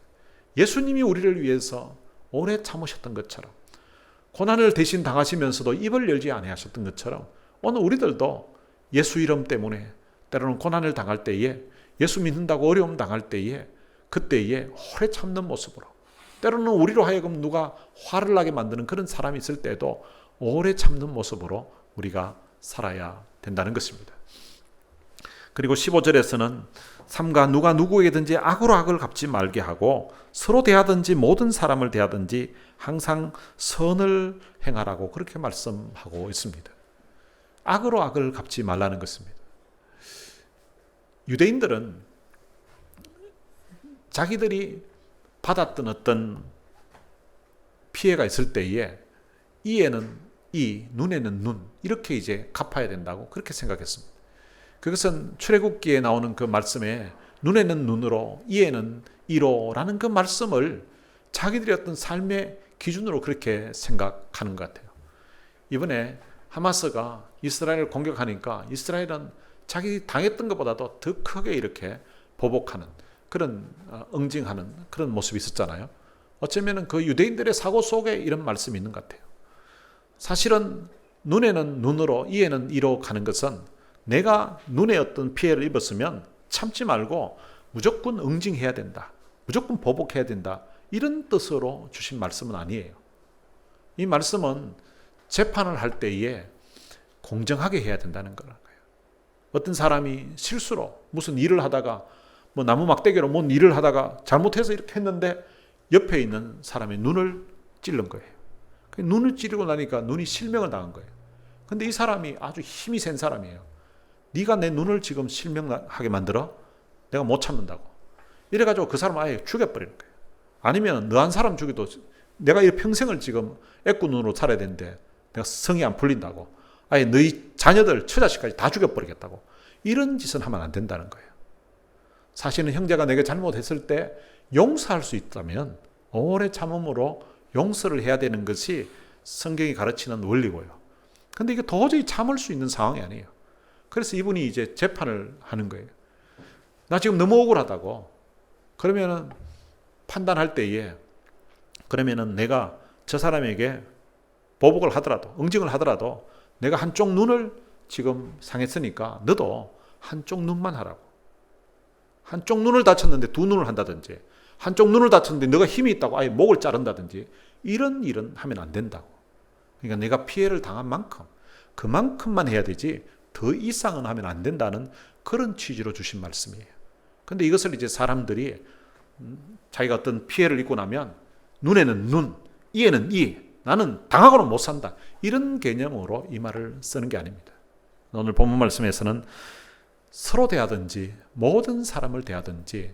예수님이 우리를 위해서 오래 참으셨던 것처럼, 고난을 대신 당하시면서도 입을 열지 아니하셨던 것처럼, 오늘 우리들도 예수 이름 때문에 때로는 고난을 당할 때에, 예수 믿는다고 어려움 당할 때에, 그때에 오래 참는 모습으로, 때로는 우리로 하여금 누가 화를 나게 만드는 그런 사람이 있을 때도 오래 참는 모습으로 우리가 살아야 된다는 것입니다. 그리고 15절에서는 삼가 누가 누구에게든지 악으로 악을 갚지 말게 하고 서로 대하든지 모든 사람을 대하든지 항상 선을 행하라고 그렇게 말씀하고 있습니다. 악으로 악을 갚지 말라는 것입니다. 유대인들은 자기들이 받았던 어떤 피해가 있을 때에 이에는 이, 눈에는 눈, 이렇게 이제 갚아야 된다고 그렇게 생각했습니다. 그것은 출애굽기에 나오는 그 말씀에 눈에는 눈으로, 이에는 이로라는 그 말씀을 자기들의 어떤 삶의 기준으로 그렇게 생각하는 것 같아요. 이번에 하마스가 이스라엘을 공격하니까 이스라엘은 자기 당했던 것보다도 더 크게 이렇게 보복하는 그런 응징하는 그런 모습이 있었잖아요. 어쩌면 그 유대인들의 사고 속에 이런 말씀이 있는 것 같아요. 사실은 눈에는 눈으로, 이에는 이로 가는 것은 내가 눈에 어떤 피해를 입었으면 참지 말고 무조건 응징해야 된다, 무조건 보복해야 된다, 이런 뜻으로 주신 말씀은 아니에요. 이 말씀은 재판을 할 때에 공정하게 해야 된다는 거예요. 어떤 사람이 실수로 무슨 일을 하다가 뭐 나무 막대기로 뭔 일을 하다가 잘못해서 이렇게 했는데 옆에 있는 사람의 눈을 찌른 거예요. 눈을 찌르고 나니까 눈이 실명을 당한 거예요. 근데 이 사람이 아주 힘이 센 사람이에요. 네가 내 눈을 지금 실명하게 만들어? 내가 못 참는다고. 이래가지고 그 사람 아예 죽여버리는 거예요. 아니면 너 한 사람 죽여도 내가 이 평생을 지금 애꾸 눈으로 살아야 되는데 내가 성이 안 풀린다고. 아예 너희 자녀들, 처자식까지 다 죽여버리겠다고. 이런 짓은 하면 안 된다는 거예요. 사실은 형제가 내게 잘못했을 때 용서할 수 있다면 오래 참음으로 용서를 해야 되는 것이 성경이 가르치는 원리고요. 근데 이게 도저히 참을 수 있는 상황이 아니에요. 그래서 이분이 이제 재판을 하는 거예요. 나 지금 너무 억울하다고. 그러면은 판단할 때에, 그러면은 내가 저 사람에게 보복을 하더라도, 응징을 하더라도 내가 한쪽 눈을 지금 상했으니까 너도 한쪽 눈만 하라고. 한쪽 눈을 다쳤는데 두 눈을 한다든지, 한쪽 눈을 다쳤는데 너가 힘이 있다고 아예 목을 자른다든지, 이런 일은 하면 안 된다고. 그러니까 내가 피해를 당한 만큼 그만큼만 해야 되지 더 이상은 하면 안 된다는 그런 취지로 주신 말씀이에요. 근데 이것을 이제 사람들이 자기가 어떤 피해를 입고 나면 눈에는 눈, 이에는 이, 나는 당하고는 못 산다, 이런 개념으로 이 말을 쓰는 게 아닙니다. 오늘 본문 말씀에서는 서로 대하든지 모든 사람을 대하든지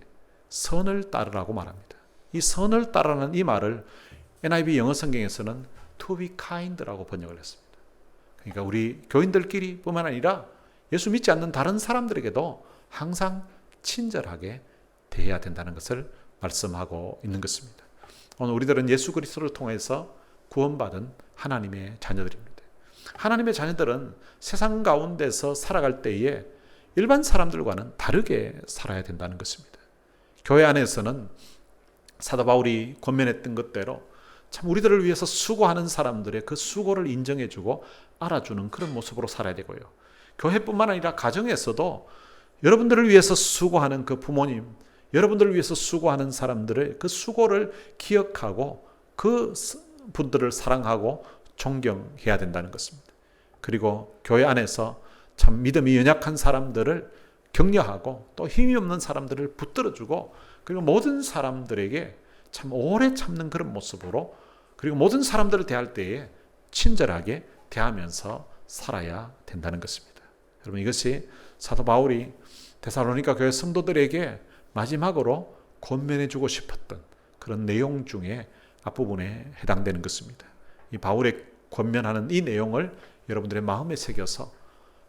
선을 따르라고 말합니다. 이 선을 따르는 이 말을 NIV 영어 성경에서는 to be kind라고 번역을 했습니다. 그러니까 우리 교인들끼리 뿐만 아니라 예수 믿지 않는 다른 사람들에게도 항상 친절하게 대해야 된다는 것을 말씀하고 있는 것입니다. 오늘 우리들은 예수 그리스도를 통해서 구원받은 하나님의 자녀들입니다. 하나님의 자녀들은 세상 가운데서 살아갈 때에 일반 사람들과는 다르게 살아야 된다는 것입니다. 교회 안에서는 사도 바울이 권면했던 것대로 참 우리들을 위해서 수고하는 사람들의 그 수고를 인정해주고 알아주는 그런 모습으로 살아야 되고요. 교회뿐만 아니라 가정에서도 여러분들을 위해서 수고하는 그 부모님, 여러분들을 위해서 수고하는 사람들의 그 수고를 기억하고 그 분들을 사랑하고 존경해야 된다는 것입니다. 그리고 교회 안에서 참 믿음이 연약한 사람들을 격려하고 또 힘이 없는 사람들을 붙들어주고 그리고 모든 사람들에게 참 오래 참는 그런 모습으로 그리고 모든 사람들을 대할 때에 친절하게 대하면서 살아야 된다는 것입니다. 여러분 이것이 사도 바울이 데살로니가 교회 성도들에게 마지막으로 권면해 주고 싶었던 그런 내용 중에 앞부분에 해당되는 것입니다. 이 바울의 권면하는 이 내용을 여러분들의 마음에 새겨서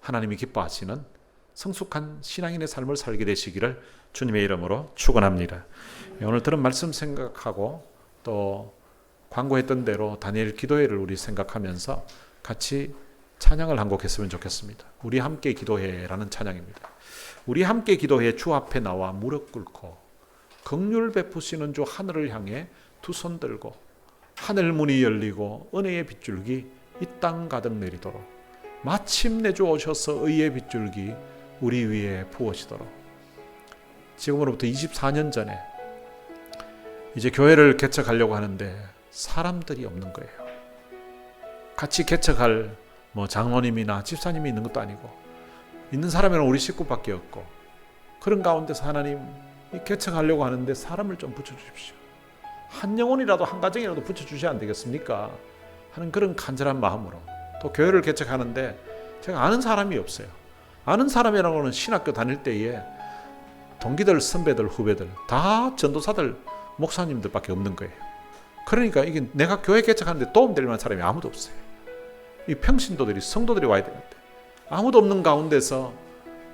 하나님이 기뻐하시는 성숙한 신앙인의 삶을 살게 되시기를 주님의 이름으로 축원합니다. 오늘 들은 말씀 생각하고 또 광고했던 대로 다니엘 기도회를 우리 생각하면서 같이 찬양을 한 곡 했으면 좋겠습니다. 우리 함께 기도해라는 찬양입니다. 우리 함께 기도해 주 앞에 나와 무릎 꿇고 긍휼 베푸시는 주 하늘을 향해 두 손 들고 하늘 문이 열리고 은혜의 빗줄기 이 땅 가득 내리도록 마침내 주 오셔서 의의 빗줄기 우리 위에 부어지도록. 지금으로부터 24년 전에 이제 교회를 개척하려고 하는데 사람들이 없는 거예요. 같이 개척할 장로님이나 집사님이 있는 것도 아니고 있는 사람은 우리 식구밖에 없고 그런 가운데서 하나님 이 개척하려고 하는데 사람을 좀 붙여주십시오. 한 영혼이라도 한 가정이라도 붙여주셔야 안 되겠습니까? 하는 그런 간절한 마음으로 또 교회를 개척하는데 제가 아는 사람이 없어요. 아는 사람이라고는 신학교 다닐 때에 동기들, 선배들, 후배들 다 전도사들, 목사님들밖에 없는 거예요. 그러니까 이게 내가 교회 개척하는데 도움될 만한 사람이 아무도 없어요. 이 평신도들이 성도들이 와야 되는데 아무도 없는 가운데서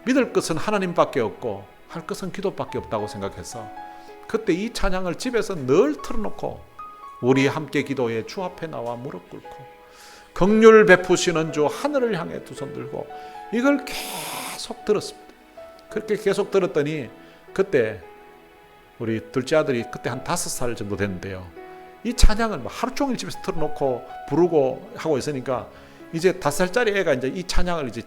믿을 것은 하나님밖에 없고 할 것은 기도밖에 없다고 생각해서 그때 이 찬양을 집에서 늘 틀어놓고 우리 함께 기도해 주 앞에 나와 무릎 꿇고 긍휼 베푸시는 주 하늘을 향해 두 손 들고 이걸 계속 들었습니다. 그렇게 계속 들었더니 그때 우리 둘째 아들이 그때 한 5살 정도 됐는데요. 이 찬양을 하루 종일 집에서 틀어놓고 부르고 하고 있으니까 이제 5살짜리 애가 이제 이 찬양을 이제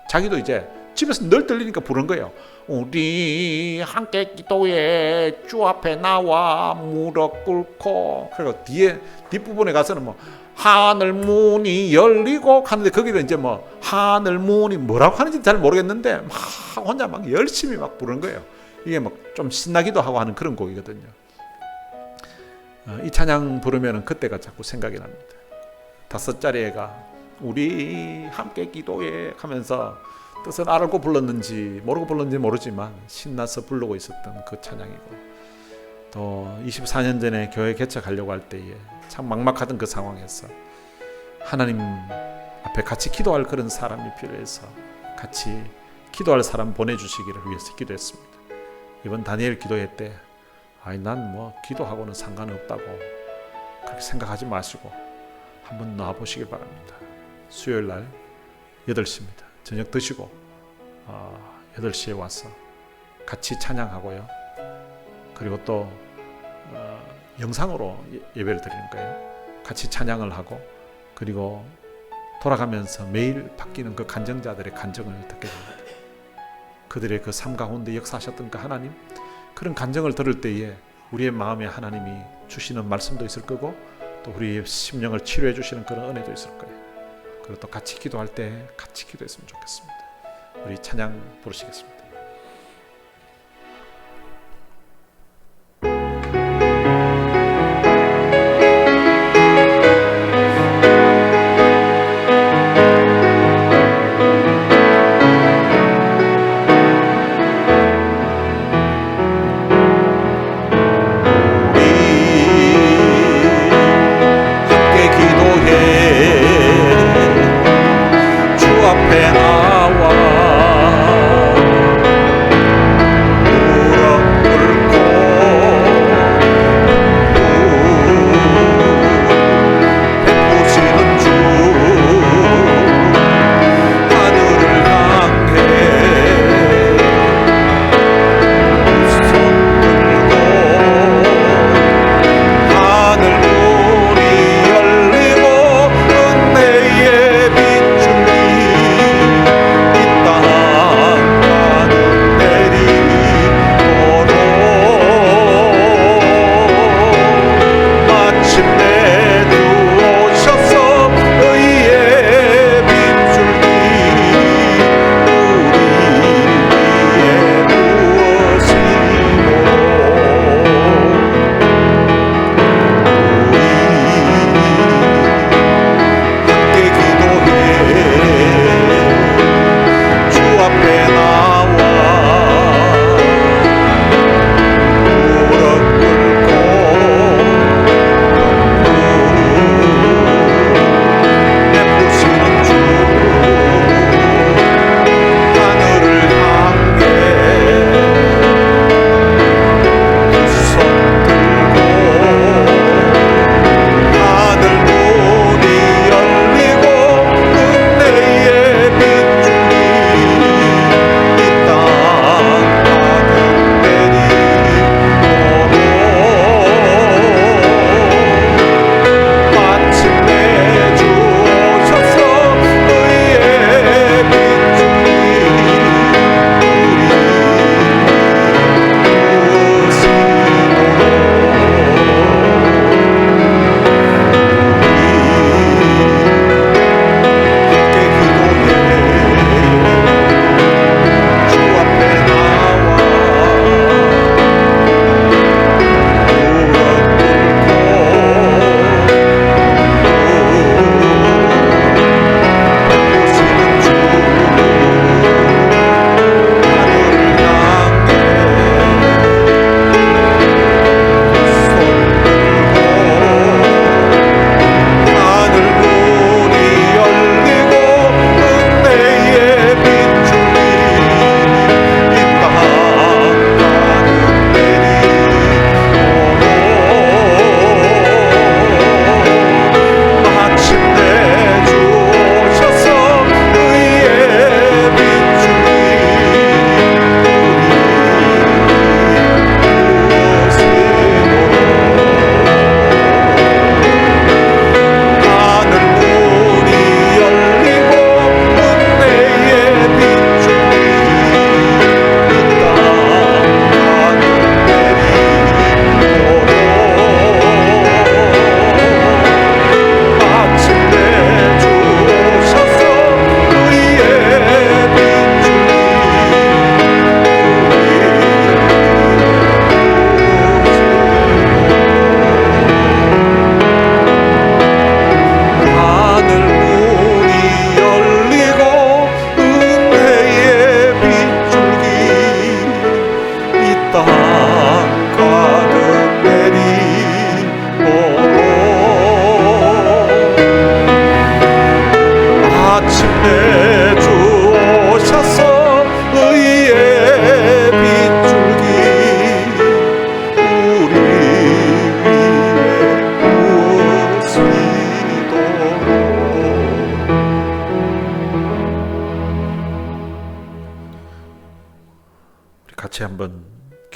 자기도 이제 집에서 늘 들리니까 부른 거예요. 우리 함께 기도해 주 앞에 나와 무릎 꿇고. 그리고 뒷부분에 가서는 하늘 문이 열리고 하는데 거기는 이제 하늘 문이 뭐라고 하는지 잘 모르겠는데 막 혼자 막 열심히 막 부르는 거예요. 이게 좀 신나기도 하고 하는 그런 곡이거든요. 이 찬양 부르면 그때가 자꾸 생각이 납니다. 5살짜리 애가 우리 함께 기도해 하면서 뜻을 알고 불렀는지 모르고 불렀는지 모르지만 신나서 부르고 있었던 그 찬양이고 또 24년 전에 교회 개척하려고 할 때에 참 막막하던 그 상황에서 하나님 앞에 같이 기도할 그런 사람이 필요해서 같이 기도할 사람 보내주시기를 위해서 기도했습니다. 이번 다니엘 기도회 때 난 기도하고는 상관없다고 그렇게 생각하지 마시고 한번 나와보시길 바랍니다. 수요일 날 8시입니다. 저녁 드시고 8시에 와서 같이 찬양하고요. 그리고 또 영상으로 예배를 드리는 거예요. 같이 찬양을 하고 그리고 돌아가면서 매일 바뀌는 그 간증자들의 간증을 듣게 됩니다. 그들의 그 삶 가운데 역사하셨던 그 하나님 그런 간증을 들을 때에 우리의 마음에 하나님이 주시는 말씀도 있을 거고 또 우리의 심령을 치료해 주시는 그런 은혜도 있을 거예요. 그리고 또 같이 기도할 때 같이 기도했으면 좋겠습니다. 우리 찬양 부르시겠습니다.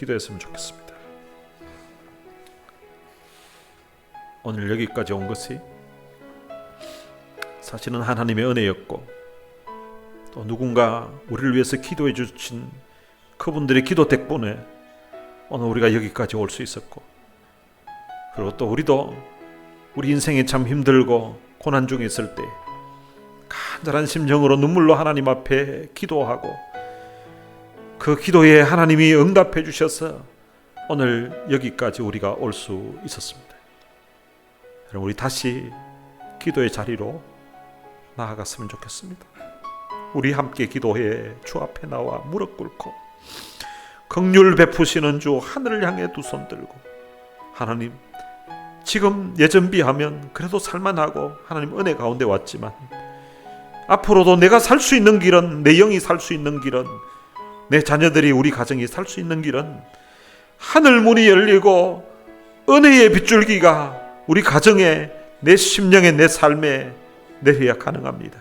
기도했으면 좋겠습니다. 오늘 여기까지 온 것이 사실은 하나님의 은혜였고, 또 누군가 우리를 위해서 기도해 주신 그분들의 기도 덕분에 오늘 우리가 여기까지 올 수 있었고, 그리고 또 우리도 우리 인생이 참 힘들고 고난 중에 있을 때 간절한 심정으로 눈물로 하나님 앞에 기도하고 그 기도에 하나님이 응답해 주셔서 오늘 여기까지 우리가 올 수 있었습니다. 여러분, 우리 다시 기도의 자리로 나아갔으면 좋겠습니다. 우리 함께 기도해 주 앞에 나와 무릎 꿇고 긍휼 베푸시는 주 하늘을 향해 두 손 들고, 하나님, 지금 예전 비하면 그래도 살만하고 하나님 은혜 가운데 왔지만 앞으로도 내가 살 수 있는 길은, 내 영이 살 수 있는 길은, 내 자녀들이, 우리 가정이 살 수 있는 길은 하늘 문이 열리고 은혜의 빗줄기가 우리 가정에, 내 심령에, 내 삶에 내려야 가능합니다.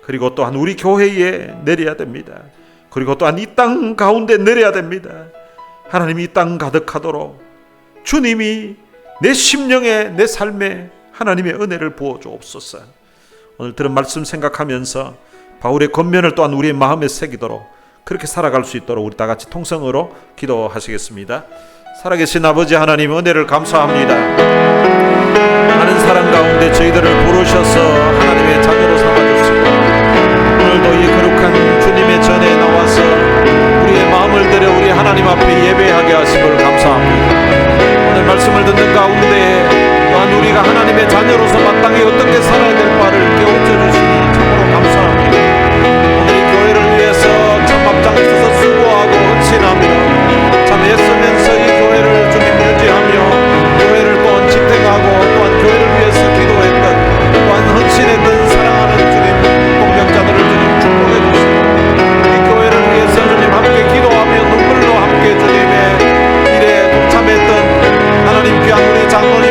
그리고 또한 우리 교회에 내려야 됩니다. 그리고 또한 이 땅 가운데 내려야 됩니다. 하나님이 이 땅 가득하도록 주님이 내 심령에, 내 삶에 하나님의 은혜를 부어 주옵소서. 오늘 들은 말씀 생각하면서 바울의 권면을 또한 우리의 마음에 새기도록, 그렇게 살아갈 수 있도록 우리 다 같이 통성으로 기도하시겠습니다. 살아계신 아버지 하나님, 은혜를 감사합니다. 많은 사랑 가운데 저희들을 부르셔서 하나님의 자녀로 삼아주시고, 오늘도 이 거룩한 주님의 전에 나와서 우리의 마음을 들여 우리 하나님 앞에 예배하게 하심을 감사합니다. 오늘 말씀을 듣는 가운데 또한 우리가 하나님의 자녀로서 마땅히 어떻게 살아야 될 바를 깨우쳐 주시니 참으로 감사합니다. 오늘 이 교회를 위해서 참 앞장서서 수고하고 헌신합니다. 참 애쓰면서 이 교회를 주님 유지하며 교회를 또한 지탱하고 또한 교회를 위해서 기도했던, 또한 헌신했던 사랑하는 주님 공병자들을 주님 축복해 주시고, 이 교회를 위해서 주님 함께 기도하며 눈물로 함께 주님의 일에 동참했던 하나님 귀한 우리 장로님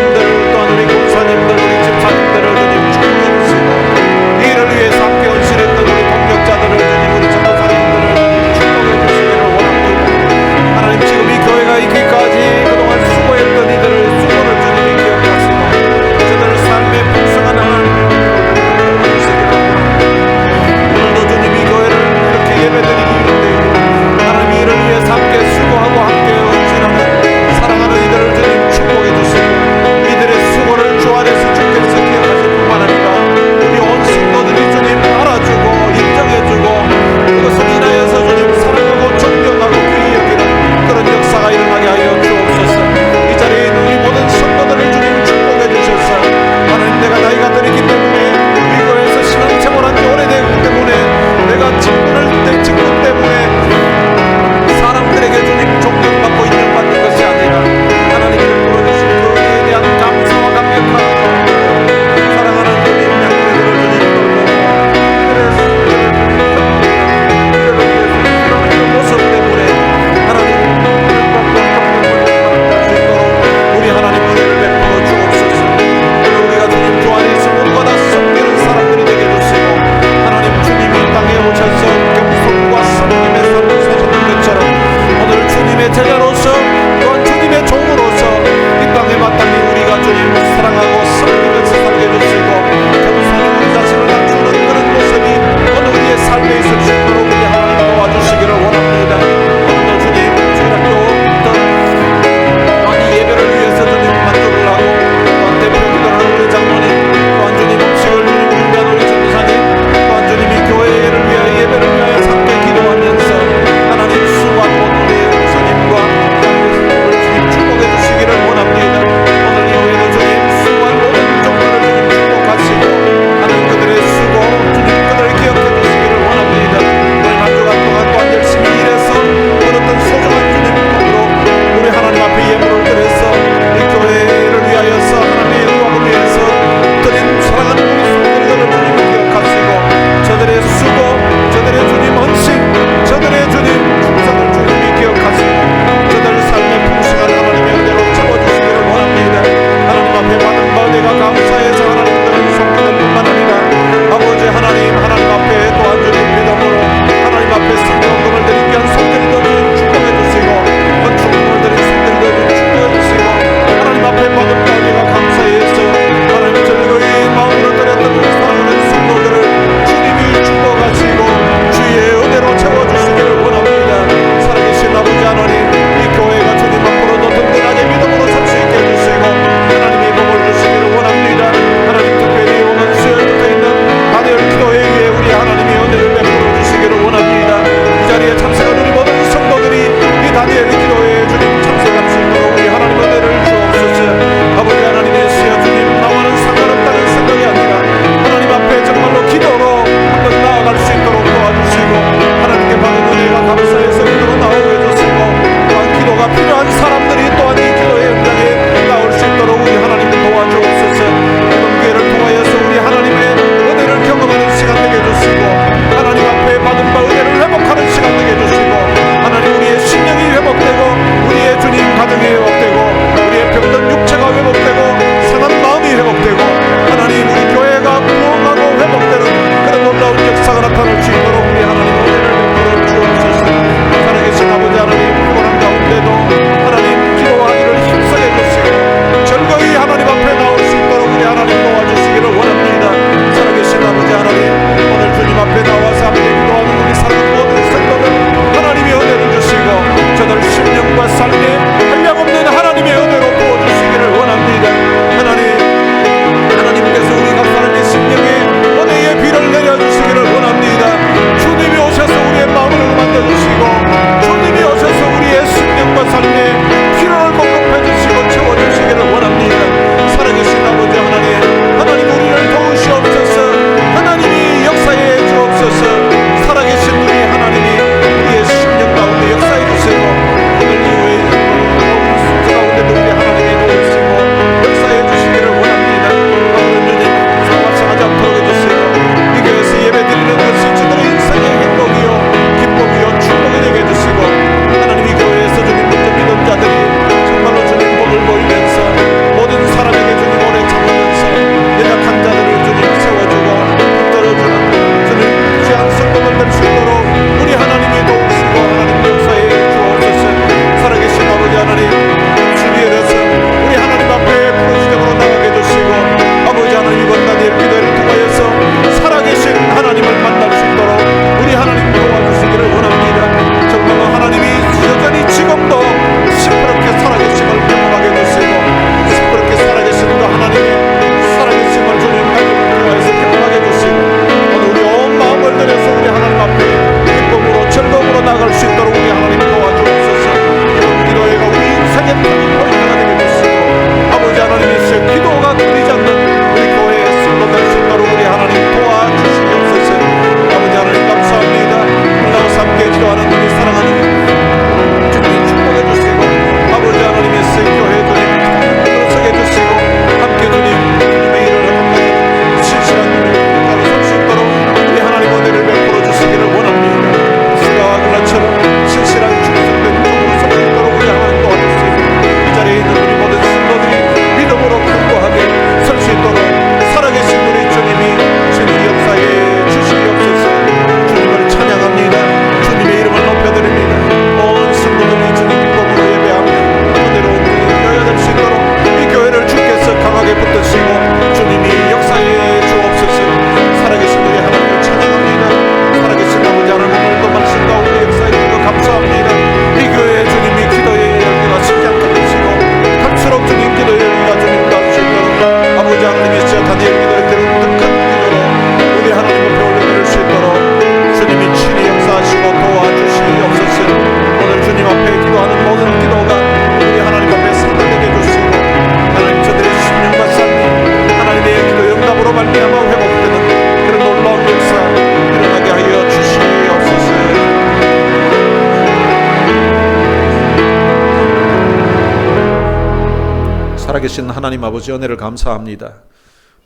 살아계신 하나님 아버지 은혜를 감사합니다.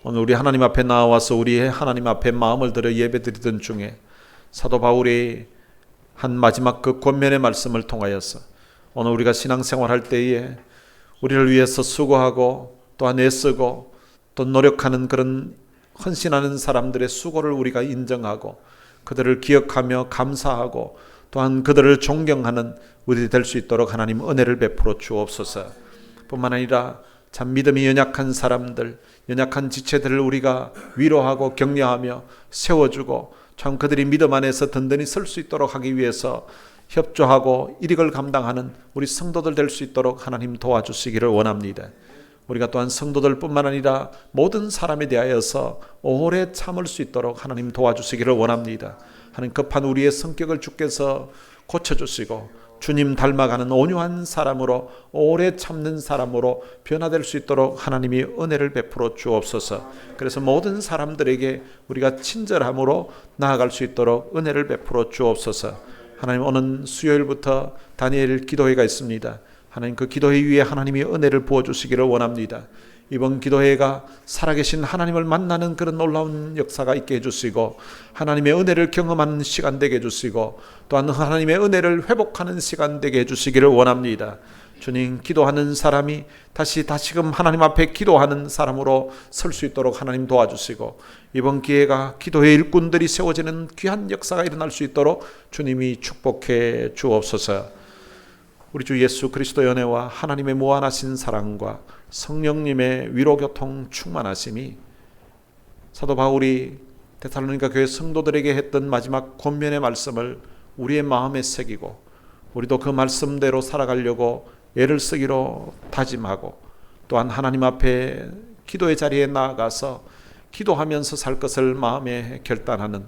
오늘 우리 하나님 앞에 나와서 우리의 하나님 앞에 마음을 들어 예배드리던 중에 사도 바울이 한 마지막 그 권면의 말씀을 통하여서 오늘 우리가 신앙생활할 때에 우리를 위해서 수고하고 또한 애쓰고 또 노력하는 그런 헌신하는 사람들의 수고를 우리가 인정하고 그들을 기억하며 감사하고 또한 그들을 존경하는 우리들이 될 수 있도록 하나님 은혜를 베풀어 주옵소서. 뿐만 아니라 참 믿음이 연약한 사람들, 연약한 지체들을 우리가 위로하고 격려하며 세워주고 참 그들이 믿음 안에서 든든히 설 수 있도록 하기 위해서 협조하고 일익을 감당하는 우리 성도들 될 수 있도록 하나님 도와주시기를 원합니다. 우리가 또한 성도들뿐만 아니라 모든 사람에 대하여서 오래 참을 수 있도록 하나님 도와주시기를 원합니다. 하나님 급한 우리의 성격을 주께서 고쳐주시고 주님 닮아가는 온유한 사람으로 오래 참는 사람으로 변화될 수 있도록 하나님이 은혜를 베풀어 주옵소서. 그래서 모든 사람들에게 우리가 친절함으로 나아갈 수 있도록 은혜를 베풀어 주옵소서. 하나님 오는 수요일부터 다니엘 기도회가 있습니다. 하나님 그 기도회 위에 하나님이 은혜를 부어주시기를 원합니다. 이번 기도회가 살아계신 하나님을 만나는 그런 놀라운 역사가 있게 해주시고 하나님의 은혜를 경험하는 시간 되게 해주시고 또한 하나님의 은혜를 회복하는 시간 되게 해주시기를 원합니다. 주님, 기도하는 사람이 다시금 하나님 앞에 기도하는 사람으로 설 수 있도록 하나님 도와주시고 이번 기회가 기도의 일꾼들이 세워지는 귀한 역사가 일어날 수 있도록 주님이 축복해 주옵소서. 우리 주 예수 그리스도의 은혜와 하나님의 무한하신 사랑과 성령님의 위로교통 충만하심이 사도 바울이 데살로니가 교회 성도들에게 했던 마지막 권면의 말씀을 우리의 마음에 새기고 우리도 그 말씀대로 살아가려고 애를 쓰기로 다짐하고 또한 하나님 앞에 기도의 자리에 나아가서 기도하면서 살 것을 마음에 결단하는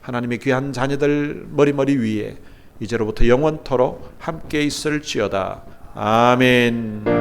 하나님의 귀한 자녀들 머리머리 위에 이제로부터 영원토록 함께 있을지어다. 아멘.